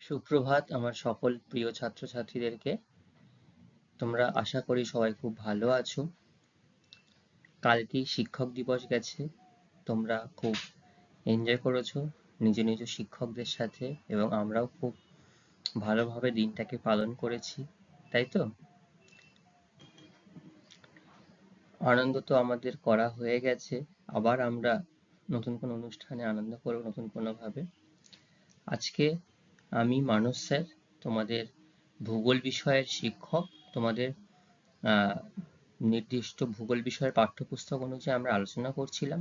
সুপ্রভাত আমার সকল প্রিয় ছাত্রছাত্রীদেরকে। তোমরা আশা করি সবাই খুব ভালো আছো। কালকেই শিক্ষক দিবস গেছে, তোমরা খুব এনজয় করেছো নিজ নিজ শিক্ষকদের সাথে, এবং আমরাও খুব ভালোভাবে দিনটাকে পালন করেছি, তাই তো? আনন্দ তো আমাদের করা হয়ে গেছে, আবার আমরা নতুন কোনো অনুষ্ঠানে আনন্দ করব নতুন কোনো ভাবে। আজকে আমি মানস স্যার, তোমাদের ভূগোল বিষয়ের শিক্ষক। তোমাদের নির্দিষ্ট ভূগোল বিষয়ের পাঠ্যপুস্তক অনুযায়ী আমরা আলোচনা করছিলাম।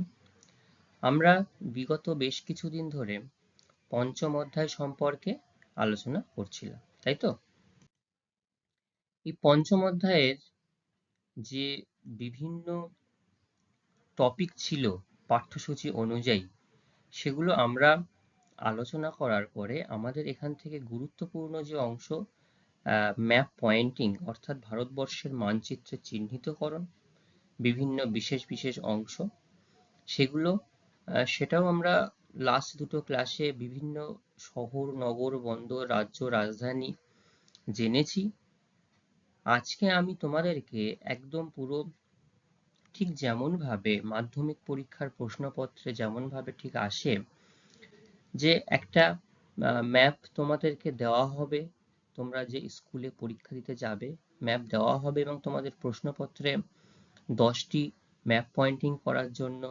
আমরা বিগত বেশ কিছুদিন ধরে পঞ্চম অধ্যায় সম্পর্কে আলোচনা করছিলাম, তাই তো? এই পঞ্চম অধ্যায়ের যে বিভিন্ন টপিক ছিল পাঠ্যসূচি অনুযায়ী, সেগুলো আমরা আলোচনা করার পরে আমাদের এখান থেকে গুরুত্বপূর্ণ যে অংশ, ম্যাপ পয়েন্টিং অর্থাৎ ভারতবর্ষের মানচিত্রের চিহ্নিতকরণ, বিভিন্ন বিশেষ বিশেষ অংশ, সেটাও আমরা লাস্ট দুটো ক্লাসে বিভিন্ন শহর, নগর, বন্দর, রাজ্য, রাজধানী জেনেছি। আজকে আমি তোমাদেরকে একদম পুরো ঠিক যেমন ভাবে মাধ্যমিক পরীক্ষার প্রশ্নপত্রে যেমন ভাবে ঠিক আসে, যে একটা ম্যাপ তোমাদেরকে দেওয়া হবে, তোমরা যে স্কুলে পরীক্ষা দিতে যাবে, ম্যাপ দেওয়া হবে এবং তোমাদের প্রশ্নপত্রে 10টি ম্যাপ পয়েন্টিং করার জন্য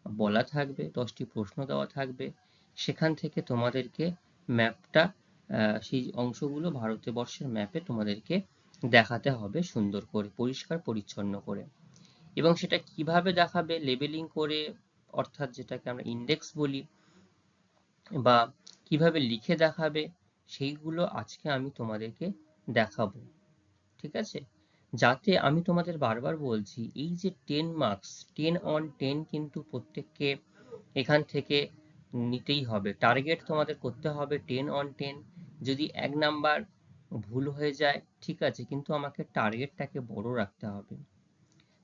বলা থাকবে, 10টি প্রশ্ন দেওয়া থাকবে। সেখান থেকে তোমাদেরকে ম্যাপটা, সেই অংশগুলো ভারতবর্ষের ম্যাপে তোমাদেরকে দেখাতে হবে সুন্দর করে, পরিষ্কার পরিচ্ছন্ন করে। এবং সেটা কিভাবে দেখাবে, লেবেলিং করে, অর্থাৎ যেটাকে আমরা ইন্ডেক্স বলি, বা কিভাবে লিখে দেখাবে, সেইগুলো আজকে আমি তোমাদেরকে দেখাবো। ঠিক আছে? যাতে, আমি তোমাদের বারবার বলছি, এই যে 10 মার্কস, 10 on 10 কিন্তু প্রত্যেককে এখান থেকে নিতেই হবে। টার্গেট তোমাদের করতে হবে 10 on 10। যদি 1 নাম্বার ভুল হয়ে যায় ঠিক আছে, কিন্তু আমাকে টার্গেটটাকে বড় রাখতে হবে।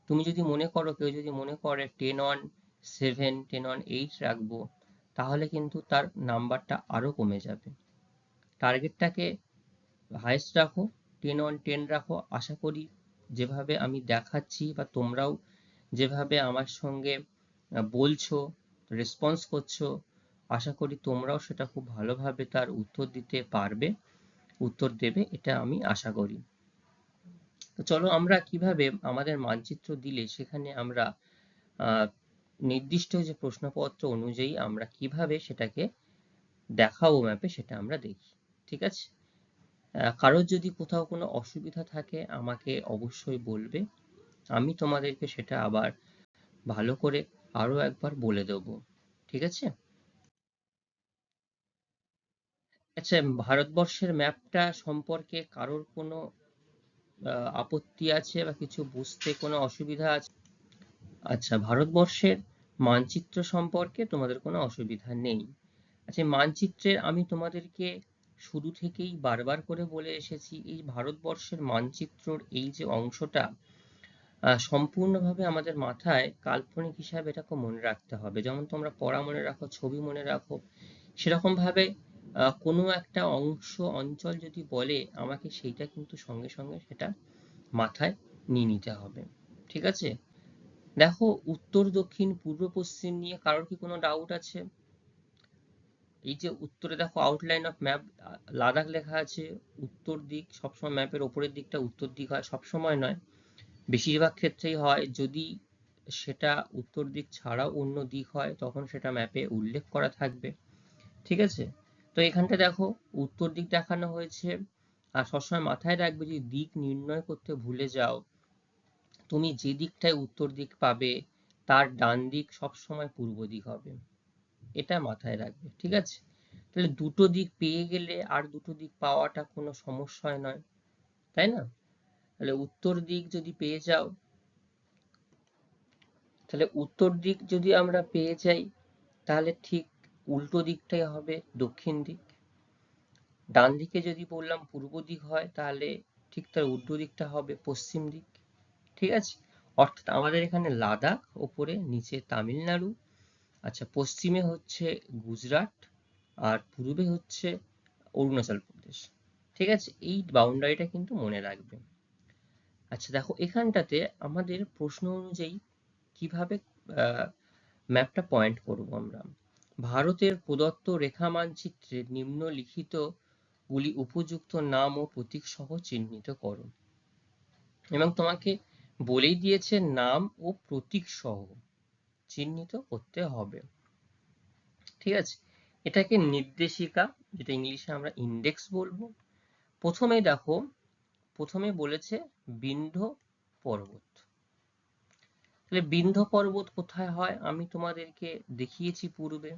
তুমি যদি মনে করো, কেউ যদি মনে করে 10 on 7, 10 on 8 রাখবো, তাহলে কিন্তু তার নাম্বারটা আরো কমে যাবে। টার্গেটটাকে হাইস্ট রাখো, 10 on 10 রাখো। আশা করি যেভাবে আমি দেখাচ্ছি বা তোমরাও যেভাবে আমার সঙ্গে বলছো, রেসপন্স করছো, আশা করি তোমরাও সেটা খুব ভালোভাবে তার উত্তর দিতে পারবে, উত্তর দেবে, এটা আমি আশা করি। তো চলো আমরা কিভাবে আমাদের মানচিত্র দিলে সেখানে আমরা নির্দিষ্ট যে প্রশ্নপত্র অনুযায়ী আমরা কিভাবে সেটাকে দেখাবো ম্যাপে, সেটা আমরা দেখি। ঠিক আছে? কারোর যদি কোথাও কোনো অসুবিধা থাকে আমাকে অবশ্যই বলবে, আমি তোমাদেরকে সেটা আবার ভালো করে আরো একবার বলে দেবো। ঠিক আছে? আচ্ছা, ভারতবর্ষের ম্যাপটা সম্পর্কে কারোর কোনো আপত্তি আছে বা কিছু বুঝতে কোনো অসুবিধা আছে? আচ্ছা, ভারতবর্ষের মানচিত্র সম্পর্কে তোমাদের কোনো অসুবিধা নেই। আচ্ছা, মানচিত্রের আমি তোমাদেরকে শুরু থেকেই বারবার করে বলে এসেছি, এই ভারতবর্ষের মানচিত্রর এই যে অংশটা, সম্পূর্ণভাবে আমাদের মাথায় কাল্পনিক হিসাবে এটাকে মনে রাখতে হবে। যেমন তোমরা পড়া মনে রাখো, ছবি মনে রাখো, সেরকম ভাবে কোনো একটা অংশ, অঞ্চল যদি বলে আমাকে, সেইটা কিন্তু সঙ্গে সঙ্গে সেটা মাথায় নিয়ে নিতে হবে। ঠিক আছে? দেখো, উত্তর, দক্ষিণ, পূর্ব, পশ্চিম নিয়ে কারোর কি কোনো ডাউট আছে? এই যে উত্তরে দেখো আউটলাইন অফ ম্যাপ লাদাখ লেখা আছে, উত্তর দিক সবসময় ম্যাপের ওপরের দিকটা উত্তর দিক হয়, সবসময় নয়, বেশিরভাগ ক্ষেত্রেই হয়। যদি সেটা উত্তর দিক ছাড়াও অন্য দিক হয়, তখন সেটা ম্যাপে উল্লেখ করা থাকবে। ঠিক আছে? তো এখানটা দেখো উত্তর দিক দেখানো হয়েছে। আর সবসময় মাথায় রাখবে, যদি দিক নির্ণয় করতে ভুলে যাও, তুমি যে দিকটায় উত্তর দিক পাবে তার ডান দিক সবসময় পূর্ব দিক হবে, এটা মাথায় রাখবে। ঠিক আছে? তাহলে দুটো দিক পেয়ে গেলে আর দুটো দিক পাওয়াটা কোনো সমস্যা নয়, তাই না? তাহলে উত্তর দিক যদি পেয়ে যাও, তাহলে উত্তর দিক যদি আমরা পেয়ে যাই, তাহলে ঠিক উল্টো দিকটাই হবে দক্ষিণ দিক। ডান দিকে যদি বললাম পূর্ব দিক হয়, তাহলে ঠিক তার উল্টো দিকটা হবে পশ্চিম দিক। ঠিক আছে? অর্থাৎ আমাদের এখানে লাদাখ ওপরে, নিচে তামিলনাড়ু, আচ্ছা পশ্চিমে হচ্ছে গুজরাট, আর পূর্বে হচ্ছে অরুণাচল প্রদেশ। ঠিক আছে, এই বাউন্ডারিটা কিন্তু মনে রাখবে। আচ্ছা দেখো, এখানটাতে আমাদের প্রশ্ন অনুযায়ী কিভাবে ম্যাপটা পয়েন্ট করব আমরা। ভারতের প্রদত্ত রেখা মানচিত্রে নিম্নলিখিত গুলি উপযুক্ত নাম ও প্রতীক সহ চিহ্নিত করো। এবং তোমাকে বলেই দিয়েছে নাম ও প্রতীক সহ চিহ্নিত করতে হবে। ঠিক আছে, এটাকে নির্দেশিকা, যেটা ইংলিশে আমরা ইন্ডেক্স বলবো। প্রথমে দেখো, প্রথমে বলেছে বিন্ধ্য পর্বত। তাহলে বিন্ধ্য পর্বত কোথায় হয় আমি তোমাদেরকে দেখিয়েছি পূর্বে।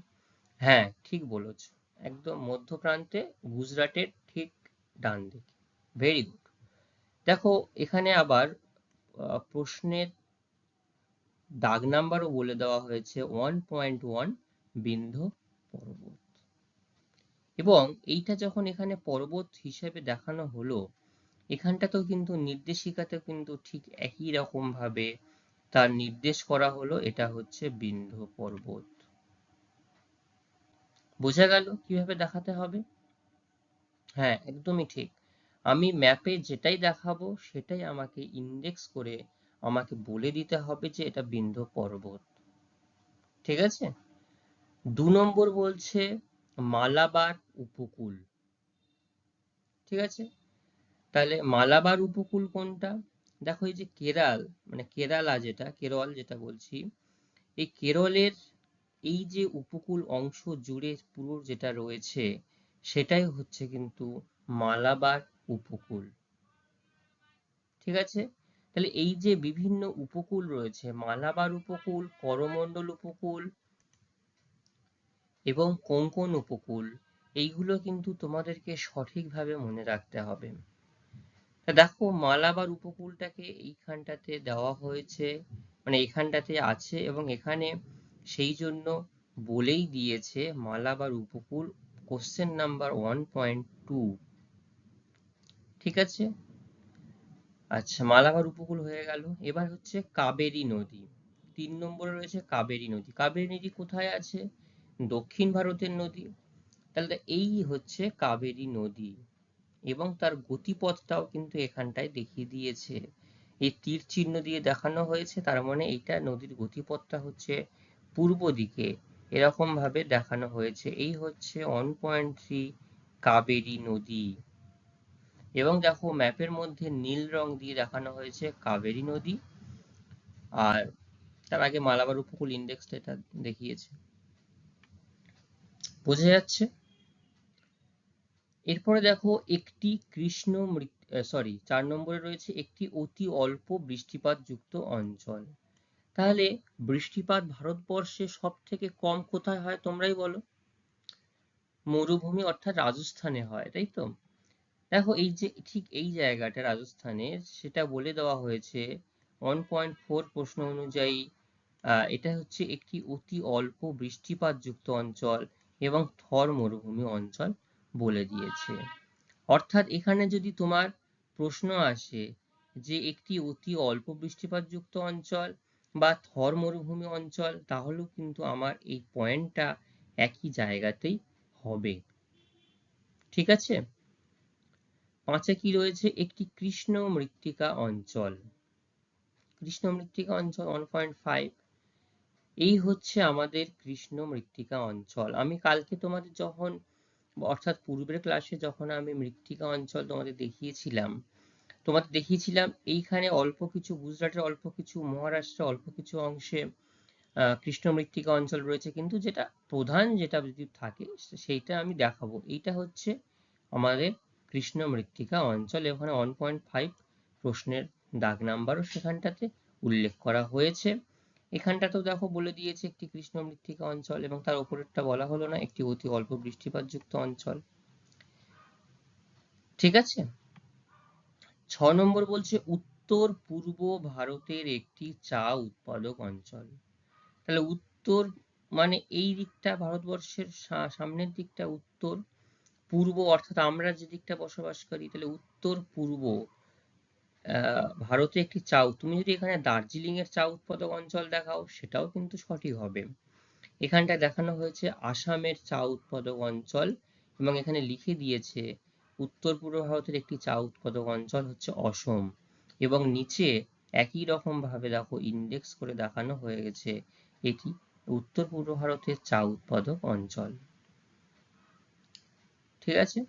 হ্যাঁ ঠিক বলেছ, একদম মধ্যপ্রান্তে, গুজরাটের ঠিক ডান দিকে। Very good. দেখো এখানে আবার প্রশ্নের দাগ নাম্বারও বলে দেওয়া হয়েছে 1.1 বিন্ধ্য পর্বত। এবং এইটা যখন এখানে পর্বত হিসেবে দেখানো হলো, এখানটাতেও কিন্তু নির্দেশিকাতে কিন্তু ঠিক একই রকম ভাবে তার নির্দেশ করা হলো, এটা হচ্ছে বিন্ধ্য পর্বত। বোঝা গেল কিভাবে দেখাতে হবে? হ্যাঁ একদমই ঠিক। আমি ম্যাপে যেটাই দেখাবো সেটাই আমাকে ইন্ডেক্স করে আমাকে বলে দিতে হবে যে এটা বিন্ধ্য পর্বত। ঠিক আছে। 2 নম্বর বলছে মালাবার উপকূল। ঠিক আছে, তাহলে মালাবার উপকূল কোনটা? দেখো এই যে কেরল, মানে কেরালা, যেটা কেরল যেটা বলছি, এই কেরলের এই যে উপকূল অংশ জুড়ে পুরো যেটা রয়েছে সেটাই হচ্ছে কিন্তু মালাবার উপকূল। ঠিক আছে, তাহলে এই যে বিভিন্ন উপকূল রয়েছে, মালাবার উপকূল, করমণ্ডল উপকূল এবং কোঙ্কণ উপকূল, এইগুলো কিন্তু তোমাদেরকে সঠিকভাবে মনে রাখতে হবে। দেখো মালাবার উপকূলটাকে এইখানটাতে দেওয়া হয়েছে, মানে এখানটাতে আছে, এবং এখানে সেই জন্য বলেই দিয়েছে মালাবার উপকূল, কোশ্চেন নাম্বার 1.2। ঠিক আছে, আচ্ছা মালাবার উপকূল হয়ে গেল। এবার হচ্ছে কাবেরী নদী। 3 নম্বরে রয়েছে কাবেরী নদী। কাবেরী নদী কোথায় আছে? দক্ষিণ ভারতের নদী। তাহলে এই হচ্ছে কাবেরী নদী, এবং তার গতিপথটাও কিন্তু এখানটায় দেখিয়ে দিয়েছে। এই তীর চিহ্ন দিয়ে দেখানো হয়েছে, তার মানে এইটা নদীর গতিপথটা হচ্ছে পূর্ব দিকে, এরকম ভাবে দেখানো হয়েছে। এই হচ্ছে 1.3 কাবেরী নদী। এবং দেখো ম্যাপের মধ্যে নীল রং দিয়ে দেখানো হয়েছে কাবেরী নদী, আর তার আগে মালাবার উপকূল ইন্ডেক্সটা এটা দেখিয়েছে। বোঝা যাচ্ছে? এরপরে দেখো একটি কৃষ্ণ 4 নম্বরে রয়েছে একটি অতি অল্প বৃষ্টিপাত যুক্ত অঞ্চল। তাহলে বৃষ্টিপাত ভারতবর্ষে সব থেকে কম কোথায় হয় তোমরাই বলো? মরুভূমি অর্থাৎ রাজস্থানে হয়, তাই তো? দেখো এই যে ঠিক এই জায়গাটা রাজস্থানের, সেটা বলে দেওয়া হয়েছে 1.4 প্রশ্ন অনুযায়ী এটা হচ্ছে একটি অতি অল্প বৃষ্টিপাত যুক্ত অঞ্চল এবং থর মরুভূমি অঞ্চল বলে দিয়েছে। অর্থাৎ এখানে যদি তোমার প্রশ্ন আসে যে একটি অতি অল্প বৃষ্টিপাত যুক্ত অঞ্চল বা থর মরুভূমি অঞ্চল, তাহলেও কিন্তু আমার এই পয়েন্টটা একই জায়গাতেই হবে। ঠিক আছে। 5-এ কি রয়েছে? একটি কৃষ্ণ মৃত্তিকা অঞ্চল। কৃষ্ণ মৃত্তিকা অঞ্চল 1.5, এই হচ্ছে আমাদের কৃষ্ণ মৃত্তিকা অঞ্চল। আমি কালকে তোমাদের যখন, অর্থাৎ পূর্বের ক্লাসে যখন আমি মৃত্তিকা অঞ্চল তোমাদের দেখিয়েছিলাম এইখানে অল্প কিছু গুজরাটের, অল্প কিছু মহারাষ্ট্রের, অল্প কিছু অংশে কৃষ্ণ মৃত্তিকা অঞ্চল রয়েছে, কিন্তু যেটা প্রধান যেটা যদি থাকে সেইটা আমি দেখাবো। এইটা হচ্ছে আমাদের কৃষ্ণ মৃত্তিকা অঞ্চল। এখানে 1.5 প্রশ্নের দাগ নাম্বারও সেখানটাতে উল্লেখ করা হয়েছে। এখানটাতেও দেখো বলে দিয়েছে একটি কৃষ্ণ মৃত্তিকা অঞ্চল, এবং তার উপরেরটা বলা হলো না, একটি অতি অল্প বৃষ্টিপাত যুক্ত অঞ্চল। ঠিক আছে। 6 নম্বর বলছে উত্তর পূর্ব ভারতের একটি চা উৎপাদক অঞ্চল। তাহলে উত্তর মানে এই দিকটা ভারতবর্ষের সামনের দিকটা উত্তর, পূর্ব অর্থাৎ আমরা যে দিকটা বসবাস করি, তাহলে উত্তর পূর্ব ভারতে একটি চা, তুমি যদি এখানে দার্জিলিং এর চা উৎপাদক অঞ্চল দেখাও সেটাও কিন্তু সঠিক হবে। এখানটায় দেখানো হয়েছে আসামের চা উৎপাদক অঞ্চল, এবং এখানে লিখে দিয়েছে উত্তর পূর্ব ভারতের একটি চা উৎপাদক অঞ্চল হচ্ছে অসম, এবং নিচে একই রকম ভাবে দেখো ইন্ডেক্স করে দেখানো হয়ে গেছে এটি উত্তর পূর্ব ভারতের চা উৎপাদক অঞ্চল। ঠিক আছে,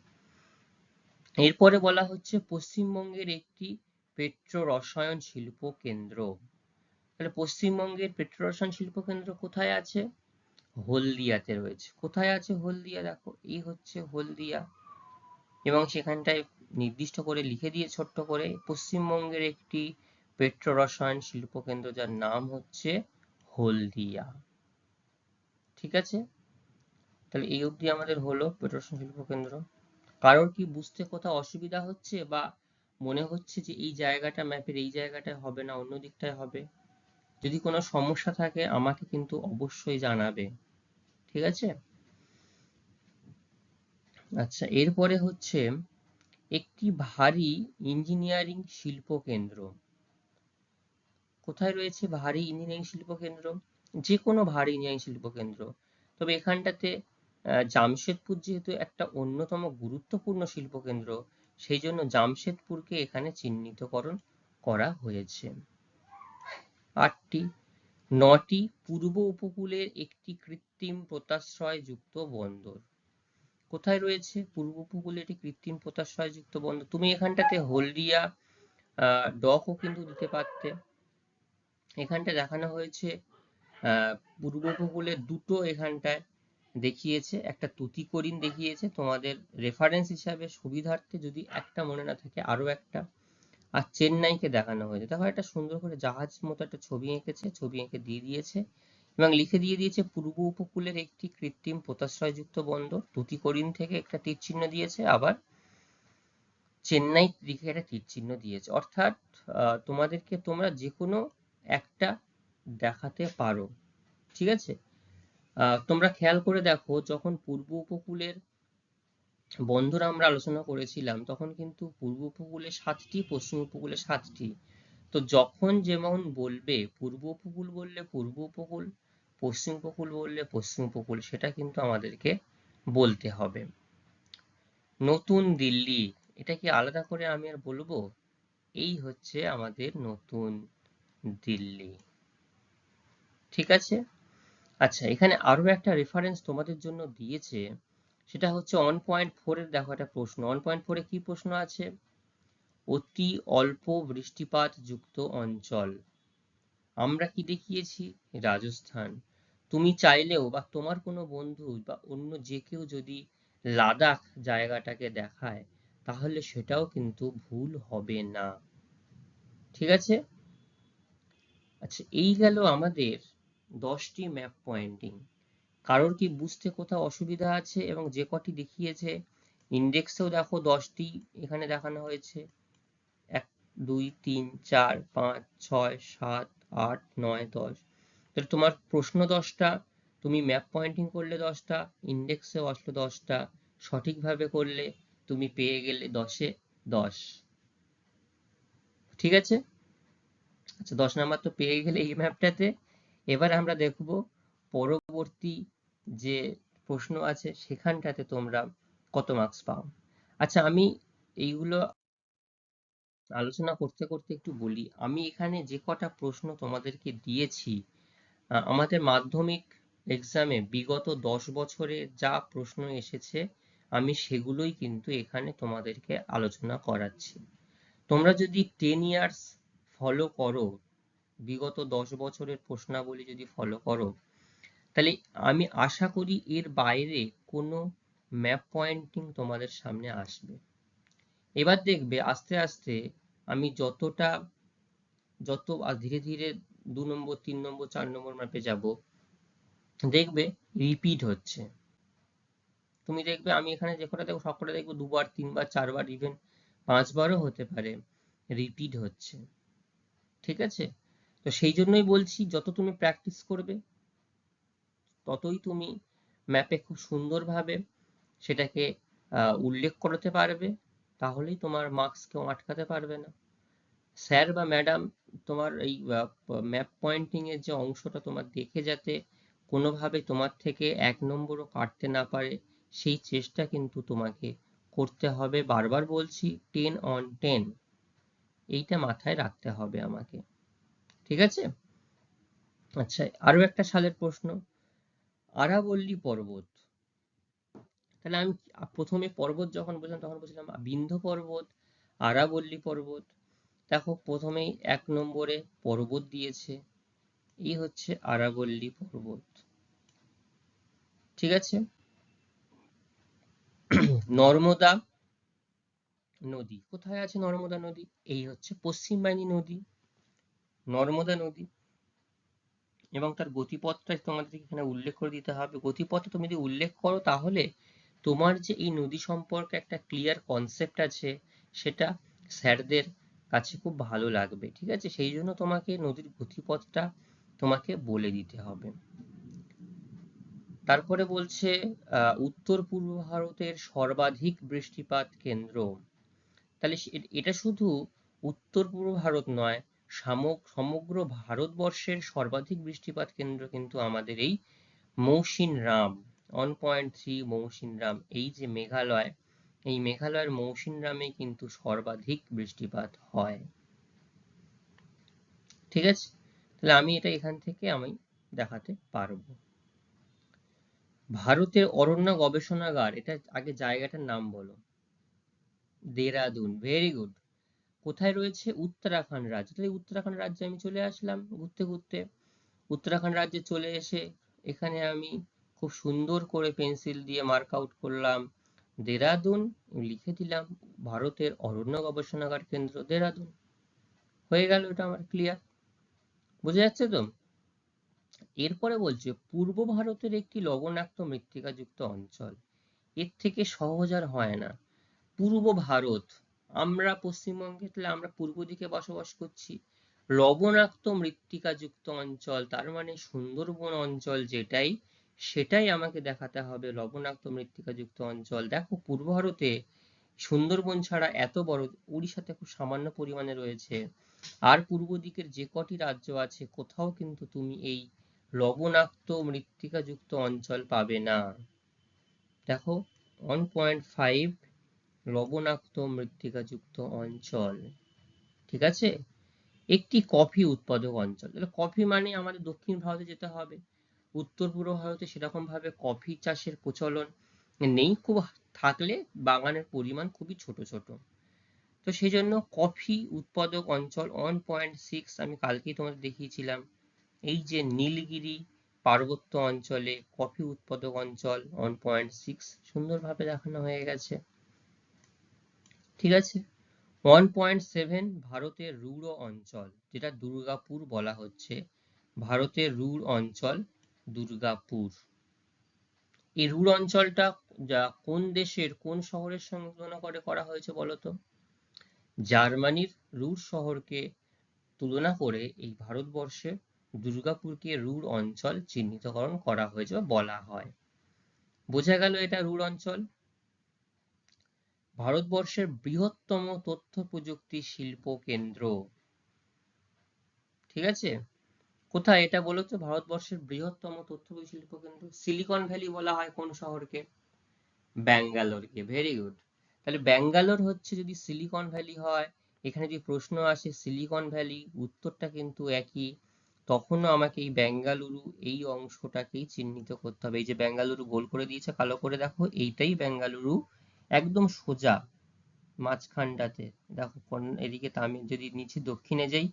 এরপরে বলা হচ্ছে পশ্চিমবঙ্গের একটি পেট্রো রসায়ন শিল্প কেন্দ্র। তাহলে পশ্চিমবঙ্গের পেট্রো রসায়ন শিল্প কেন্দ্র কোথায় আছে? হলদিয়াতে রয়েছে। কোথায় আছে হলদিয়া? দেখো এই হচ্ছে হলদিয়া, এবং সেখানটায় নির্দিষ্ট করে লিখে দিয়ে ছোট্ট করে পশ্চিমবঙ্গের একটি পেট্রো রসায়ন শিল্প কেন্দ্র যার নাম হচ্ছে হলদিয়া। ঠিক আছে, তাহলে এই অবধি আমাদের হলো পেট্রো রসায়ন শিল্প কেন্দ্র। কারোর কি বুঝতে কোথাও অসুবিধা হচ্ছে বা মনে হচ্ছে যে এই জায়গাটা ম্যাপের এই জায়গাটায় হবে না অন্য দিকটায় হবে? যদি কোনো সমস্যা থাকে আমাকে কিন্তু অবশ্যই জানাবে। ঠিক আছে, আচ্ছা এরপরে হচ্ছে একটি ভারী ইঞ্জিনিয়ারিং শিল্প কেন্দ্র। কোথায় রয়েছে ভারী ইঞ্জিনিয়ারিং শিল্প কেন্দ্র? যে কোনো ভারী ইঞ্জিনিয়ারিং শিল্প কেন্দ্র, তবে এখানটাতে জামশেদপুর যেহেতু একটা অন্যতম গুরুত্বপূর্ণ শিল্প কেন্দ্র, সেই জন্য জামশেদপুরকে এখানে চিহ্নিতকরণ করা হয়েছে। 8টি 9টি পূর্ব উপকূলের একটি কৃত্রিম পোতাশ্রয় যুক্ত বন্দর। কোথায় রয়েছে পূর্ব উপকূলে একটি কৃত্রিম পোতাশ্রয় যুক্ত বন্দর? তুমি এখানটাতে হলদিয়া ডকও কিন্তু দিতে পারতে। এখানটা দেখানো হয়েছে পূর্ব উপকূলে দুটো এখানটায় দেখিয়েছে, একটা তুতিকোরিন দেখিয়েছে তোমাদের রেফারেন্স হিসাবে সুবিধার্থে, যদি একটা মনে না থাকে আরো একটা, আর চেন্নাইকে দেখানো হয়েছে। দেখো একটা সুন্দর করে জাহাজ মতো একটা ছবি এঁকেছে, ছবি এঁকে দিয়ে দিয়েছে এবং লিখে দিয়ে দিয়েছে পূর্ব উপকূলের একটি কৃত্রিম পোতাশ্রয়যুক্ত বন্দর। তুতিকোরিন থেকে একটা তীর চিহ্ন দিয়েছে, আবার চেন্নাই দিকে একটা তীর চিহ্ন দিয়েছে। অর্থাৎ তোমাদেরকে তোমরা যে কোনো একটা দেখাতে পারো। ঠিক আছে, তোমরা খেয়াল করে দেখো যখন পূর্ব উপকূলের বন্দর আমরা আলোচনা করেছিলাম তখন কিন্তু পূর্ব উপকূলে 7টি, পশ্চিম উপকূলে 7টি। তো যখন যেমন বলবে পূর্ব উপকূল বললে পূর্ব উপকূল, পশ্চিম উপকূল বললে পশ্চিম উপকূল, সেটা কিন্তু আমাদেরকে বলতে হবে। নতুন দিল্লি, এটা কি আলাদা করে আমি আর বলবো? এই হচ্ছে আমাদের নতুন দিল্লি। ঠিক আছে, আচ্ছা এখানে আরো একটা রেফারেন্স তোমাদের জন্য দিয়েছে, সেটা হচ্ছে 1.4 এর দেখো একটা প্রশ্ন। 1.4 এ কি প্রশ্ন আছে? অতি অল্প বৃষ্টিপাত যুক্ত অঞ্চল। আমরা কি দেখিয়েছি? রাজস্থান। তুমি চাইলেও বা তোমার কোনো বন্ধু বা অন্য যে কেউ যদি লাদাখ জায়গাটাকে দেখায় তাহলে সেটাও কিন্তু ভুল হবে না। ঠিক আছে, আচ্ছা এই গেল আমাদের 10টি ম্যাপ পয়েন্টিং। কারোর কি বুঝতে কোথাও অসুবিধা আছে? এবং যে কটি দেখিয়েছে ইন্ডেক্সেও দেখো 10টি এখানে দেখানো হয়েছে, 1 2 3 4 5 6 7 8 9 10। তাহলে তোমার প্রশ্ন 10টা, তুমি ম্যাপ পয়েন্টিং করলে 10টা, ইন্ডেক্সেও আসলো 10টা, সঠিকভাবে করলে তুমি পেয়ে গেলে 10-এ 10। ঠিক আছে, আচ্ছা 10 নাম্বার তো পেয়ে গেলে এই ম্যাপটাতে। এবার আমরা দেখব পরবর্তী যে প্রশ্ন আছে সেখানটাতে তোমরা কত মার্কস পাও। আচ্ছা আমি এইগুলো আলোচনা করতে করতে একটু বলি, আমি এখানে যে কটা প্রশ্ন তোমাদেরকে দিয়েছি আমাদের মাধ্যমিক এক্সামে বিগত 10 বছরে যা প্রশ্ন এসেছে আমি সেগুলোই কিন্তু এখানে তোমাদেরকে আলোচনা করাচ্ছি। তোমরা যদি 10 ইয়ার্স ফলো করো, বিগত 10 বছরের প্রশ্নাবলী যদি ফলো করো, তাহলে আমি আশা করি এর বাইরে কোনো ম্যাপ পয়েন্টিং তোমাদের সামনে আসবে। এবার দেখবে আস্তে আস্তে আমি যত ধীরে ধীরে 2 নম্বর 3 নম্বর 4 নম্বর ম্যাপে যাব, দেখবে রিপিট হচ্ছে। তুমি দেখবে আমি এখানে যে কটা দেখবো সবকটা দেখবো 2 বার 3 বার 4 বার ইভেন 5 বারও হতে পারে রিপিট হচ্ছে। ঠিক আছে, তো সেই জন্যই বলছি যত তুমি প্র্যাকটিস করবে ততই তুমি ম্যাপে খুব সুন্দরভাবে সেটাকে উল্লেখ করতে পারবে, তাহলেই তোমার মার্কস কেউ আটকাতে পারবে না। স্যার বা ম্যাডাম তোমার এই ম্যাপ পয়েন্টিং এর যে অংশটা তোমার দেখে যাতে কোনোভাবে তোমার থেকে 1 নম্বরও কাটতে না পারে সেই চেষ্টা কিন্তু তোমাকে করতে হবে। বারবার বলছি 10 on 10, এইটা মাথায় রাখতে হবে আমাকে, ঠিক আছে? আচ্ছা, আরো একটা সালের প্রশ্ন, আরাবল্লী পর্বত। তাহলে আমি প্রথমে পর্বত যখন বললাম তখন বলছিলাম বিন্ধ্য পর্বত, আরাবল্লী পর্বত। দেখো প্রথমেই 1 নম্বরে পর্বত দিয়েছে, এই হচ্ছে আরাবল্লী পর্বত, ঠিক আছে? নর্মদা নদী, কোথায় আছে নর্মদা নদী? এই হচ্ছে পশ্চিম বাহিনী নদী, নর্মদা নদী। এবং তার গতিপথটা তোমাদের এখানে উল্লেখ করে দিতে হবে। গতিপথটা তুমি যদি উল্লেখ করো তাহলে তোমার যে এই নদী সম্পর্কে একটা ক্লিয়ার কনসেপ্ট আছে, সেটা স্যারদের কাছে খুব ভালো লাগবে, ঠিক আছে? সেই জন্য তোমাকে নদীর গতিপথটা তোমাকে বলে দিতে হবে। তারপরে বলছে উত্তর পূর্ব ভারতের সর্বাধিক বৃষ্টিপাত কেন্দ্র। তাহলে এটা শুধু উত্তর পূর্ব ভারত নয়, সমগ্র ভারতবর্ষের সর্বাধিক বৃষ্টিপাত কেন্দ্র কিন্তু আমাদের এই মৌসিনরাম, 1.3 মৌসিনরাম। এই যে মেঘালয়, এই মেঘালয়ের মৌসিনরামে কিন্তু সর্বাধিক বৃষ্টিপাত হয়, ঠিক আছে? তাহলে আমি এটা এখান থেকে আমি দেখাতে পারবো। ভারতের অরণ্য গবেষণাগার, এটা আগে জায়গাটার নাম বলো। Dehradun, very good. কোথায় রয়েছে? উত্তরাখণ্ড রাজ্য। তাহলে উত্তরাখণ্ড রাজ্যে আমি চলে আসলাম ঘুরতে ঘুরতে। উত্তরাখণ্ড রাজ্যে চলে এসে এখানে আমি খুব সুন্দর করে পেন্সিল দিয়ে মার্ক আউট করলাম দেরাদুন, লিখে দিলাম ভারতের অরণ্য গবেষণাগার কেন্দ্র দেরাদুন। হয়ে গেল, এটা আমার ক্লিয়ার, বুঝে যাচ্ছে তো? এরপরে বলছে পূর্ব ভারতের একটি লবণাক্ত মৃত্তিকাযুক্ত অঞ্চল। এর থেকে সহজ আর হয় না। পূর্ব ভারত, আমরা পশ্চিমবঙ্গে, তাহলে আমরা পূর্ব দিকে বসবাস করছি। লবণাক্ত মৃত্তিকাযুক্ত অঞ্চল, তার মানে সুন্দরবন অঞ্চল যেটাই, সেটাই আমাকে দেখাতে হবে লবণাক্ত মৃত্তিকাযুক্ত অঞ্চল। দেখো পূর্ব ভারতে সুন্দরবন ছাড়া এত বড়, উড়িষ্যাতে খুব সামান্য পরিমাণে রয়েছে, আর পূর্ব দিকের যে কটি রাজ্য আছে কোথাও কিন্তু তুমি এই লবণাক্ত মৃত্তিকাযুক্ত অঞ্চল পাবে না। দেখো 1.5 লবণাক্ত মৃত্তিকাযুক্ত অঞ্চল, ঠিক আছে? একটি কফি উৎপাদক অঞ্চল। তাহলে কফি মানে আমাদের দক্ষিণ ভারতে যেতে হবে। উত্তর পূর্ব ভারতে সেরকম ভাবে কফি চাষের প্রচলন নেই, খুব থাকলে বাগানের পরিমাণ খুবই ছোট ছোট। তো সেই জন্য কফি উৎপাদক অঞ্চল 1.6 আমি কালকেই তোমাদের দেখিয়েছিলাম। এই যে নীলগিরি পার্বত্য অঞ্চলে কফি উৎপাদক অঞ্চল 1.6 সুন্দরভাবে দেখানো হয়ে গেছে, ঠিক আছে? 1.7 ভারতের রুড় অঞ্চল, যেটা দুর্গাপুর বলা হচ্ছে, ভারতের রুড় অঞ্চল দুর্গাপুর। এই রুড় অঞ্চলটা যা কোন দেশের কোন শহরের সঙ্গে তুলনা করে করা হয়েছে বলতো? জার্মানির রুড় শহরকে তুলনা করে এই ভারতবর্ষে দুর্গাপুরকে রুড় অঞ্চল চিহ্নিতকরণ করা হয়েছে বা বলা হয়। বোঝা গেল এটা রুড় অঞ্চল। ভারতবর্ষের বৃহত্তম তথ্য প্রযুক্তি শিল্প কেন্দ্র, ঠিক আছে? কোথায় এটা বলো তো? ভারতবর্ষের বৃহত্তম তথ্য প্রযুক্তি শিল্প কেন্দ্র। সিলিকন ভ্যালি বলা হয় কোন শহরকে? ব্যাঙ্গালোরকে, ভেরি গুড। তাহলে ব্যাঙ্গালোর হচ্ছে, যদি সিলিকন ভ্যালি হয়, এখানে যদি প্রশ্ন আসে সিলিকন ভ্যালি, উত্তরটা কিন্তু একই। তখনও আমাকে এই বেঙ্গালুরু এই অংশটাকেই চিহ্নিত করতে হবে। এই যে বেঙ্গালুরু গোল করে দিয়েছে কালো করে, দেখো এইটাই বেঙ্গালুরু, একদম সোজা মাঝখানটাতে। দেখো এদিকে তামিল, যদি নিচে দক্ষিণে যাই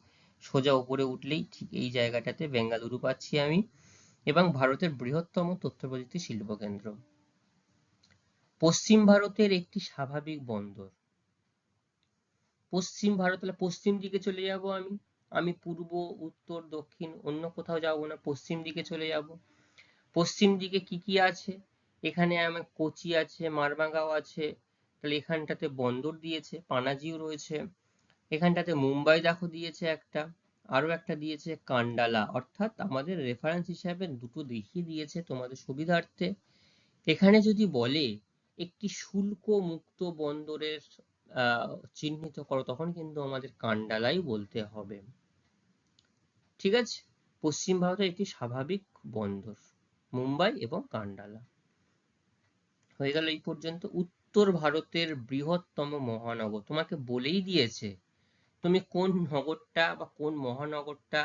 সোজা উপরে উঠলেই ঠিক এই জায়গাটাতে বেঙ্গালুরু পাচ্ছি আমি, এবং ভারতের বৃহত্তম তথ্য প্রযুক্তি শিল্প কেন্দ্র। পশ্চিম ভারতের একটি স্বাভাবিক বন্দর। পশ্চিম ভারত, তাহলে পশ্চিম দিকে চলে যাব আমি। আমি পূর্ব উত্তর দক্ষিণ অন্য কোথাও যাব না, পশ্চিম দিকে চলে যাব। পশ্চিম দিকে কি কি আছে? এখানে আমার কোচি আছে, মারমাগাঁও আছে, তাহলে এখানটাতে বন্দর দিয়েছে, পানাজিও রয়েছে। এখানটাতে মুম্বাই দেখো দিয়েছে একটা, আরো একটা দিয়েছে কান্ডালা, অর্থাৎ আমাদের রেফারেন্স হিসাবে দুটো দেখিয়ে দিয়েছে তোমাদের সুবিধার্থে। এখানে যদি বলে একটি শুল্ক মুক্ত বন্দরের চিহ্নিত করো, তখন কিন্তু আমাদের কান্ডালাই বলতে হবে, ঠিক আছে? পশ্চিম ভারতের একটি স্বাভাবিক বন্দর মুম্বাই এবং কান্ডালা। হয়ে গেল এই পর্যন্ত। উত্তর ভারতের বৃহত্তম মহানগর তোমাকে বলেই দিয়েছে, তুমি কোন নগরটা বা কোন মহানগরটা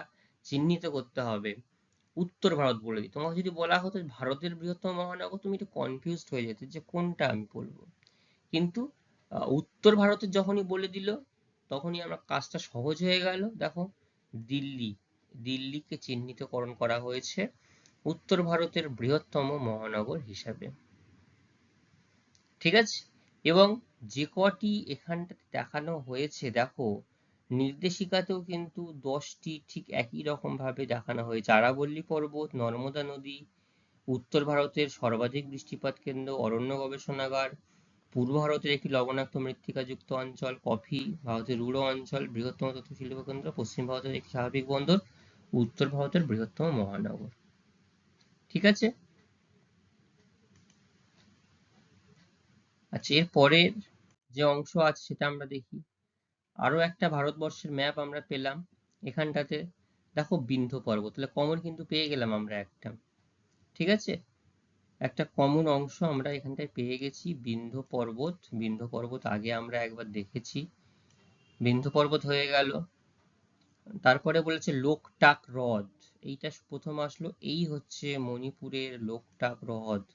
চিহ্নিত করতে হবে। উত্তর ভারত বলে দিই, তোমাকে যদি বলা হতো ভারতের বৃহত্তম মহানগর তুমি একটু কনফিউজড হয়ে যেতে যে কোনটা আমি বলবো। কিন্তু উত্তর ভারতের যখনই বলে দিল তখনই আমার কাজটা সহজ হয়ে গেল। দেখো, দিল্লি, দিল্লিকে চিহ্নিতকরণ করা হয়েছে উত্তর ভারতের বৃহত্তম মহানগর হিসাবে। ঠিক আছে, এবং যে কটি এখানটাতে দেখানো হয়েছে দেখো, নির্দেশিকাতেও কিন্তু 10টি ঠিক একই রকম ভাবে দেখানো হয়েছে। আরাবল্লী পর্বত, নর্মদা নদী, উত্তর ভারতের সর্বাধিক বৃষ্টিপাত কেন্দ্র, অরণ্য গবেষণাগার, পূর্ব ভারতের একটি লবণাক্ত মৃত্তিকাযুক্ত অঞ্চল, কফি, ভারতের রুড়ো অঞ্চল, বৃহত্তম তথ্য শিল্প কেন্দ্র, পশ্চিম ভারতের একটি স্বাভাবিক বন্দর, উত্তর ভারতের বৃহত্তম মহানগর। ঠিক আছে, আচ্ছা এর পরের যে অংশ আছে সেটা আমরা দেখি। আরো একটা ভারতবর্ষের ম্যাপ আমরা পেলাম এখানটাতে। দেখো বিন্ধ্য পর্বত, তাহলে কমন কিন্তু পেয়ে গেলাম আমরা একটা। ঠিক আছে, একটা কমন অংশ আমরা এখানটায় পেয়ে গেছি, বিন্ধ্য পর্বত। বিন্ধ্য পর্বত আগে আমরা একবার দেখেছি, বিন্ধ্য পর্বত হয়ে গেল। তারপরে বলেছে লোকটাক হ্রদ, এইটা প্রথম আসলো, এই হচ্ছে মণিপুরের লোকটাক হ্রদ।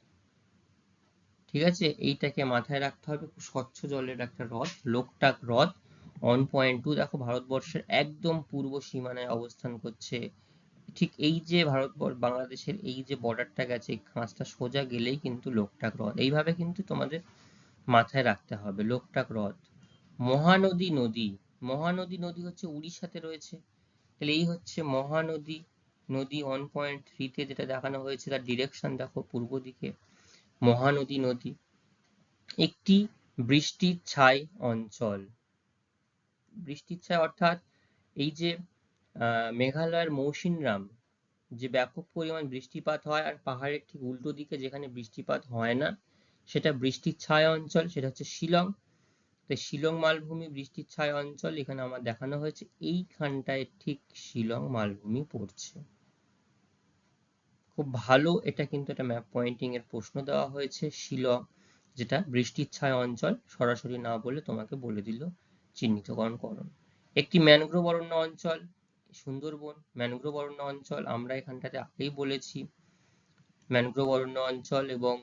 ঠিক আছে, এইটাকে মাথায় রাখতে হবে, খুব স্বচ্ছ জলের একটা হ্রদ লোকটাক হ্রদ। 1.2, দেখো ভারতবর্ষের একদম পূর্ব সীমানায় অবস্থান করছে। ঠিক এই যে বাংলাদেশের এই যে বর্ডারটা গেছে, এই খাঁজটা সোজা গেলেই কিন্তু লোকটাক হ্রদ, এইভাবে কিন্তু তোমাদের মাথায় রাখতে হবে লোকটাক হ্রদ। মহানদী নদী, মহানদী নদী হচ্ছে উড়িষ্যাতে রয়েছে, তাহলে এই হচ্ছে মহানদী নদী। 1.3 যেটা দেখানো হয়েছে তার ডিরেকশন দেখো পূর্ব দিকে। মহানদী নদী একটি বৃষ্টির ছাই অঞ্চল। বৃষ্টির ছাই অর্থাৎ এই যে মেঘালয়ের মৌসিনরাম, যে ব্যাপক পরিমাণ বৃষ্টিপাত হয়, আর পাহাড়ের ঠিক উল্টো দিকে যেখানে বৃষ্টিপাত হয় না সেটা বৃষ্টির ছায়া অঞ্চল, সেটা হচ্ছে শিলং। তো শিলং মালভূমি বৃষ্টির ছায়া অঞ্চল এখানে আমার দেখানো হয়েছে, এইখানটায় ঠিক শিলং মালভূমি পড়ছে। খুব ভালো, এটা কিন্তু একটা ম্যাপ পয়েন্টিং এর প্রশ্ন দেওয়া হয়েছে। শিলং যেটা বৃষ্টির ছায়া অঞ্চল, সরাসরি না বলে তোমাকে বলে দিল চিহ্নিতকরণ করো। একটি ম্যানগ্রোভ অরণ্য অঞ্চল সুন্দরবন, ম্যানগ্রোভ অরণ্য অঞ্চল আমরা এখানটাতে আগেই বলেছি। ম্যানগ্রোভ অরণ্য অঞ্চল এবং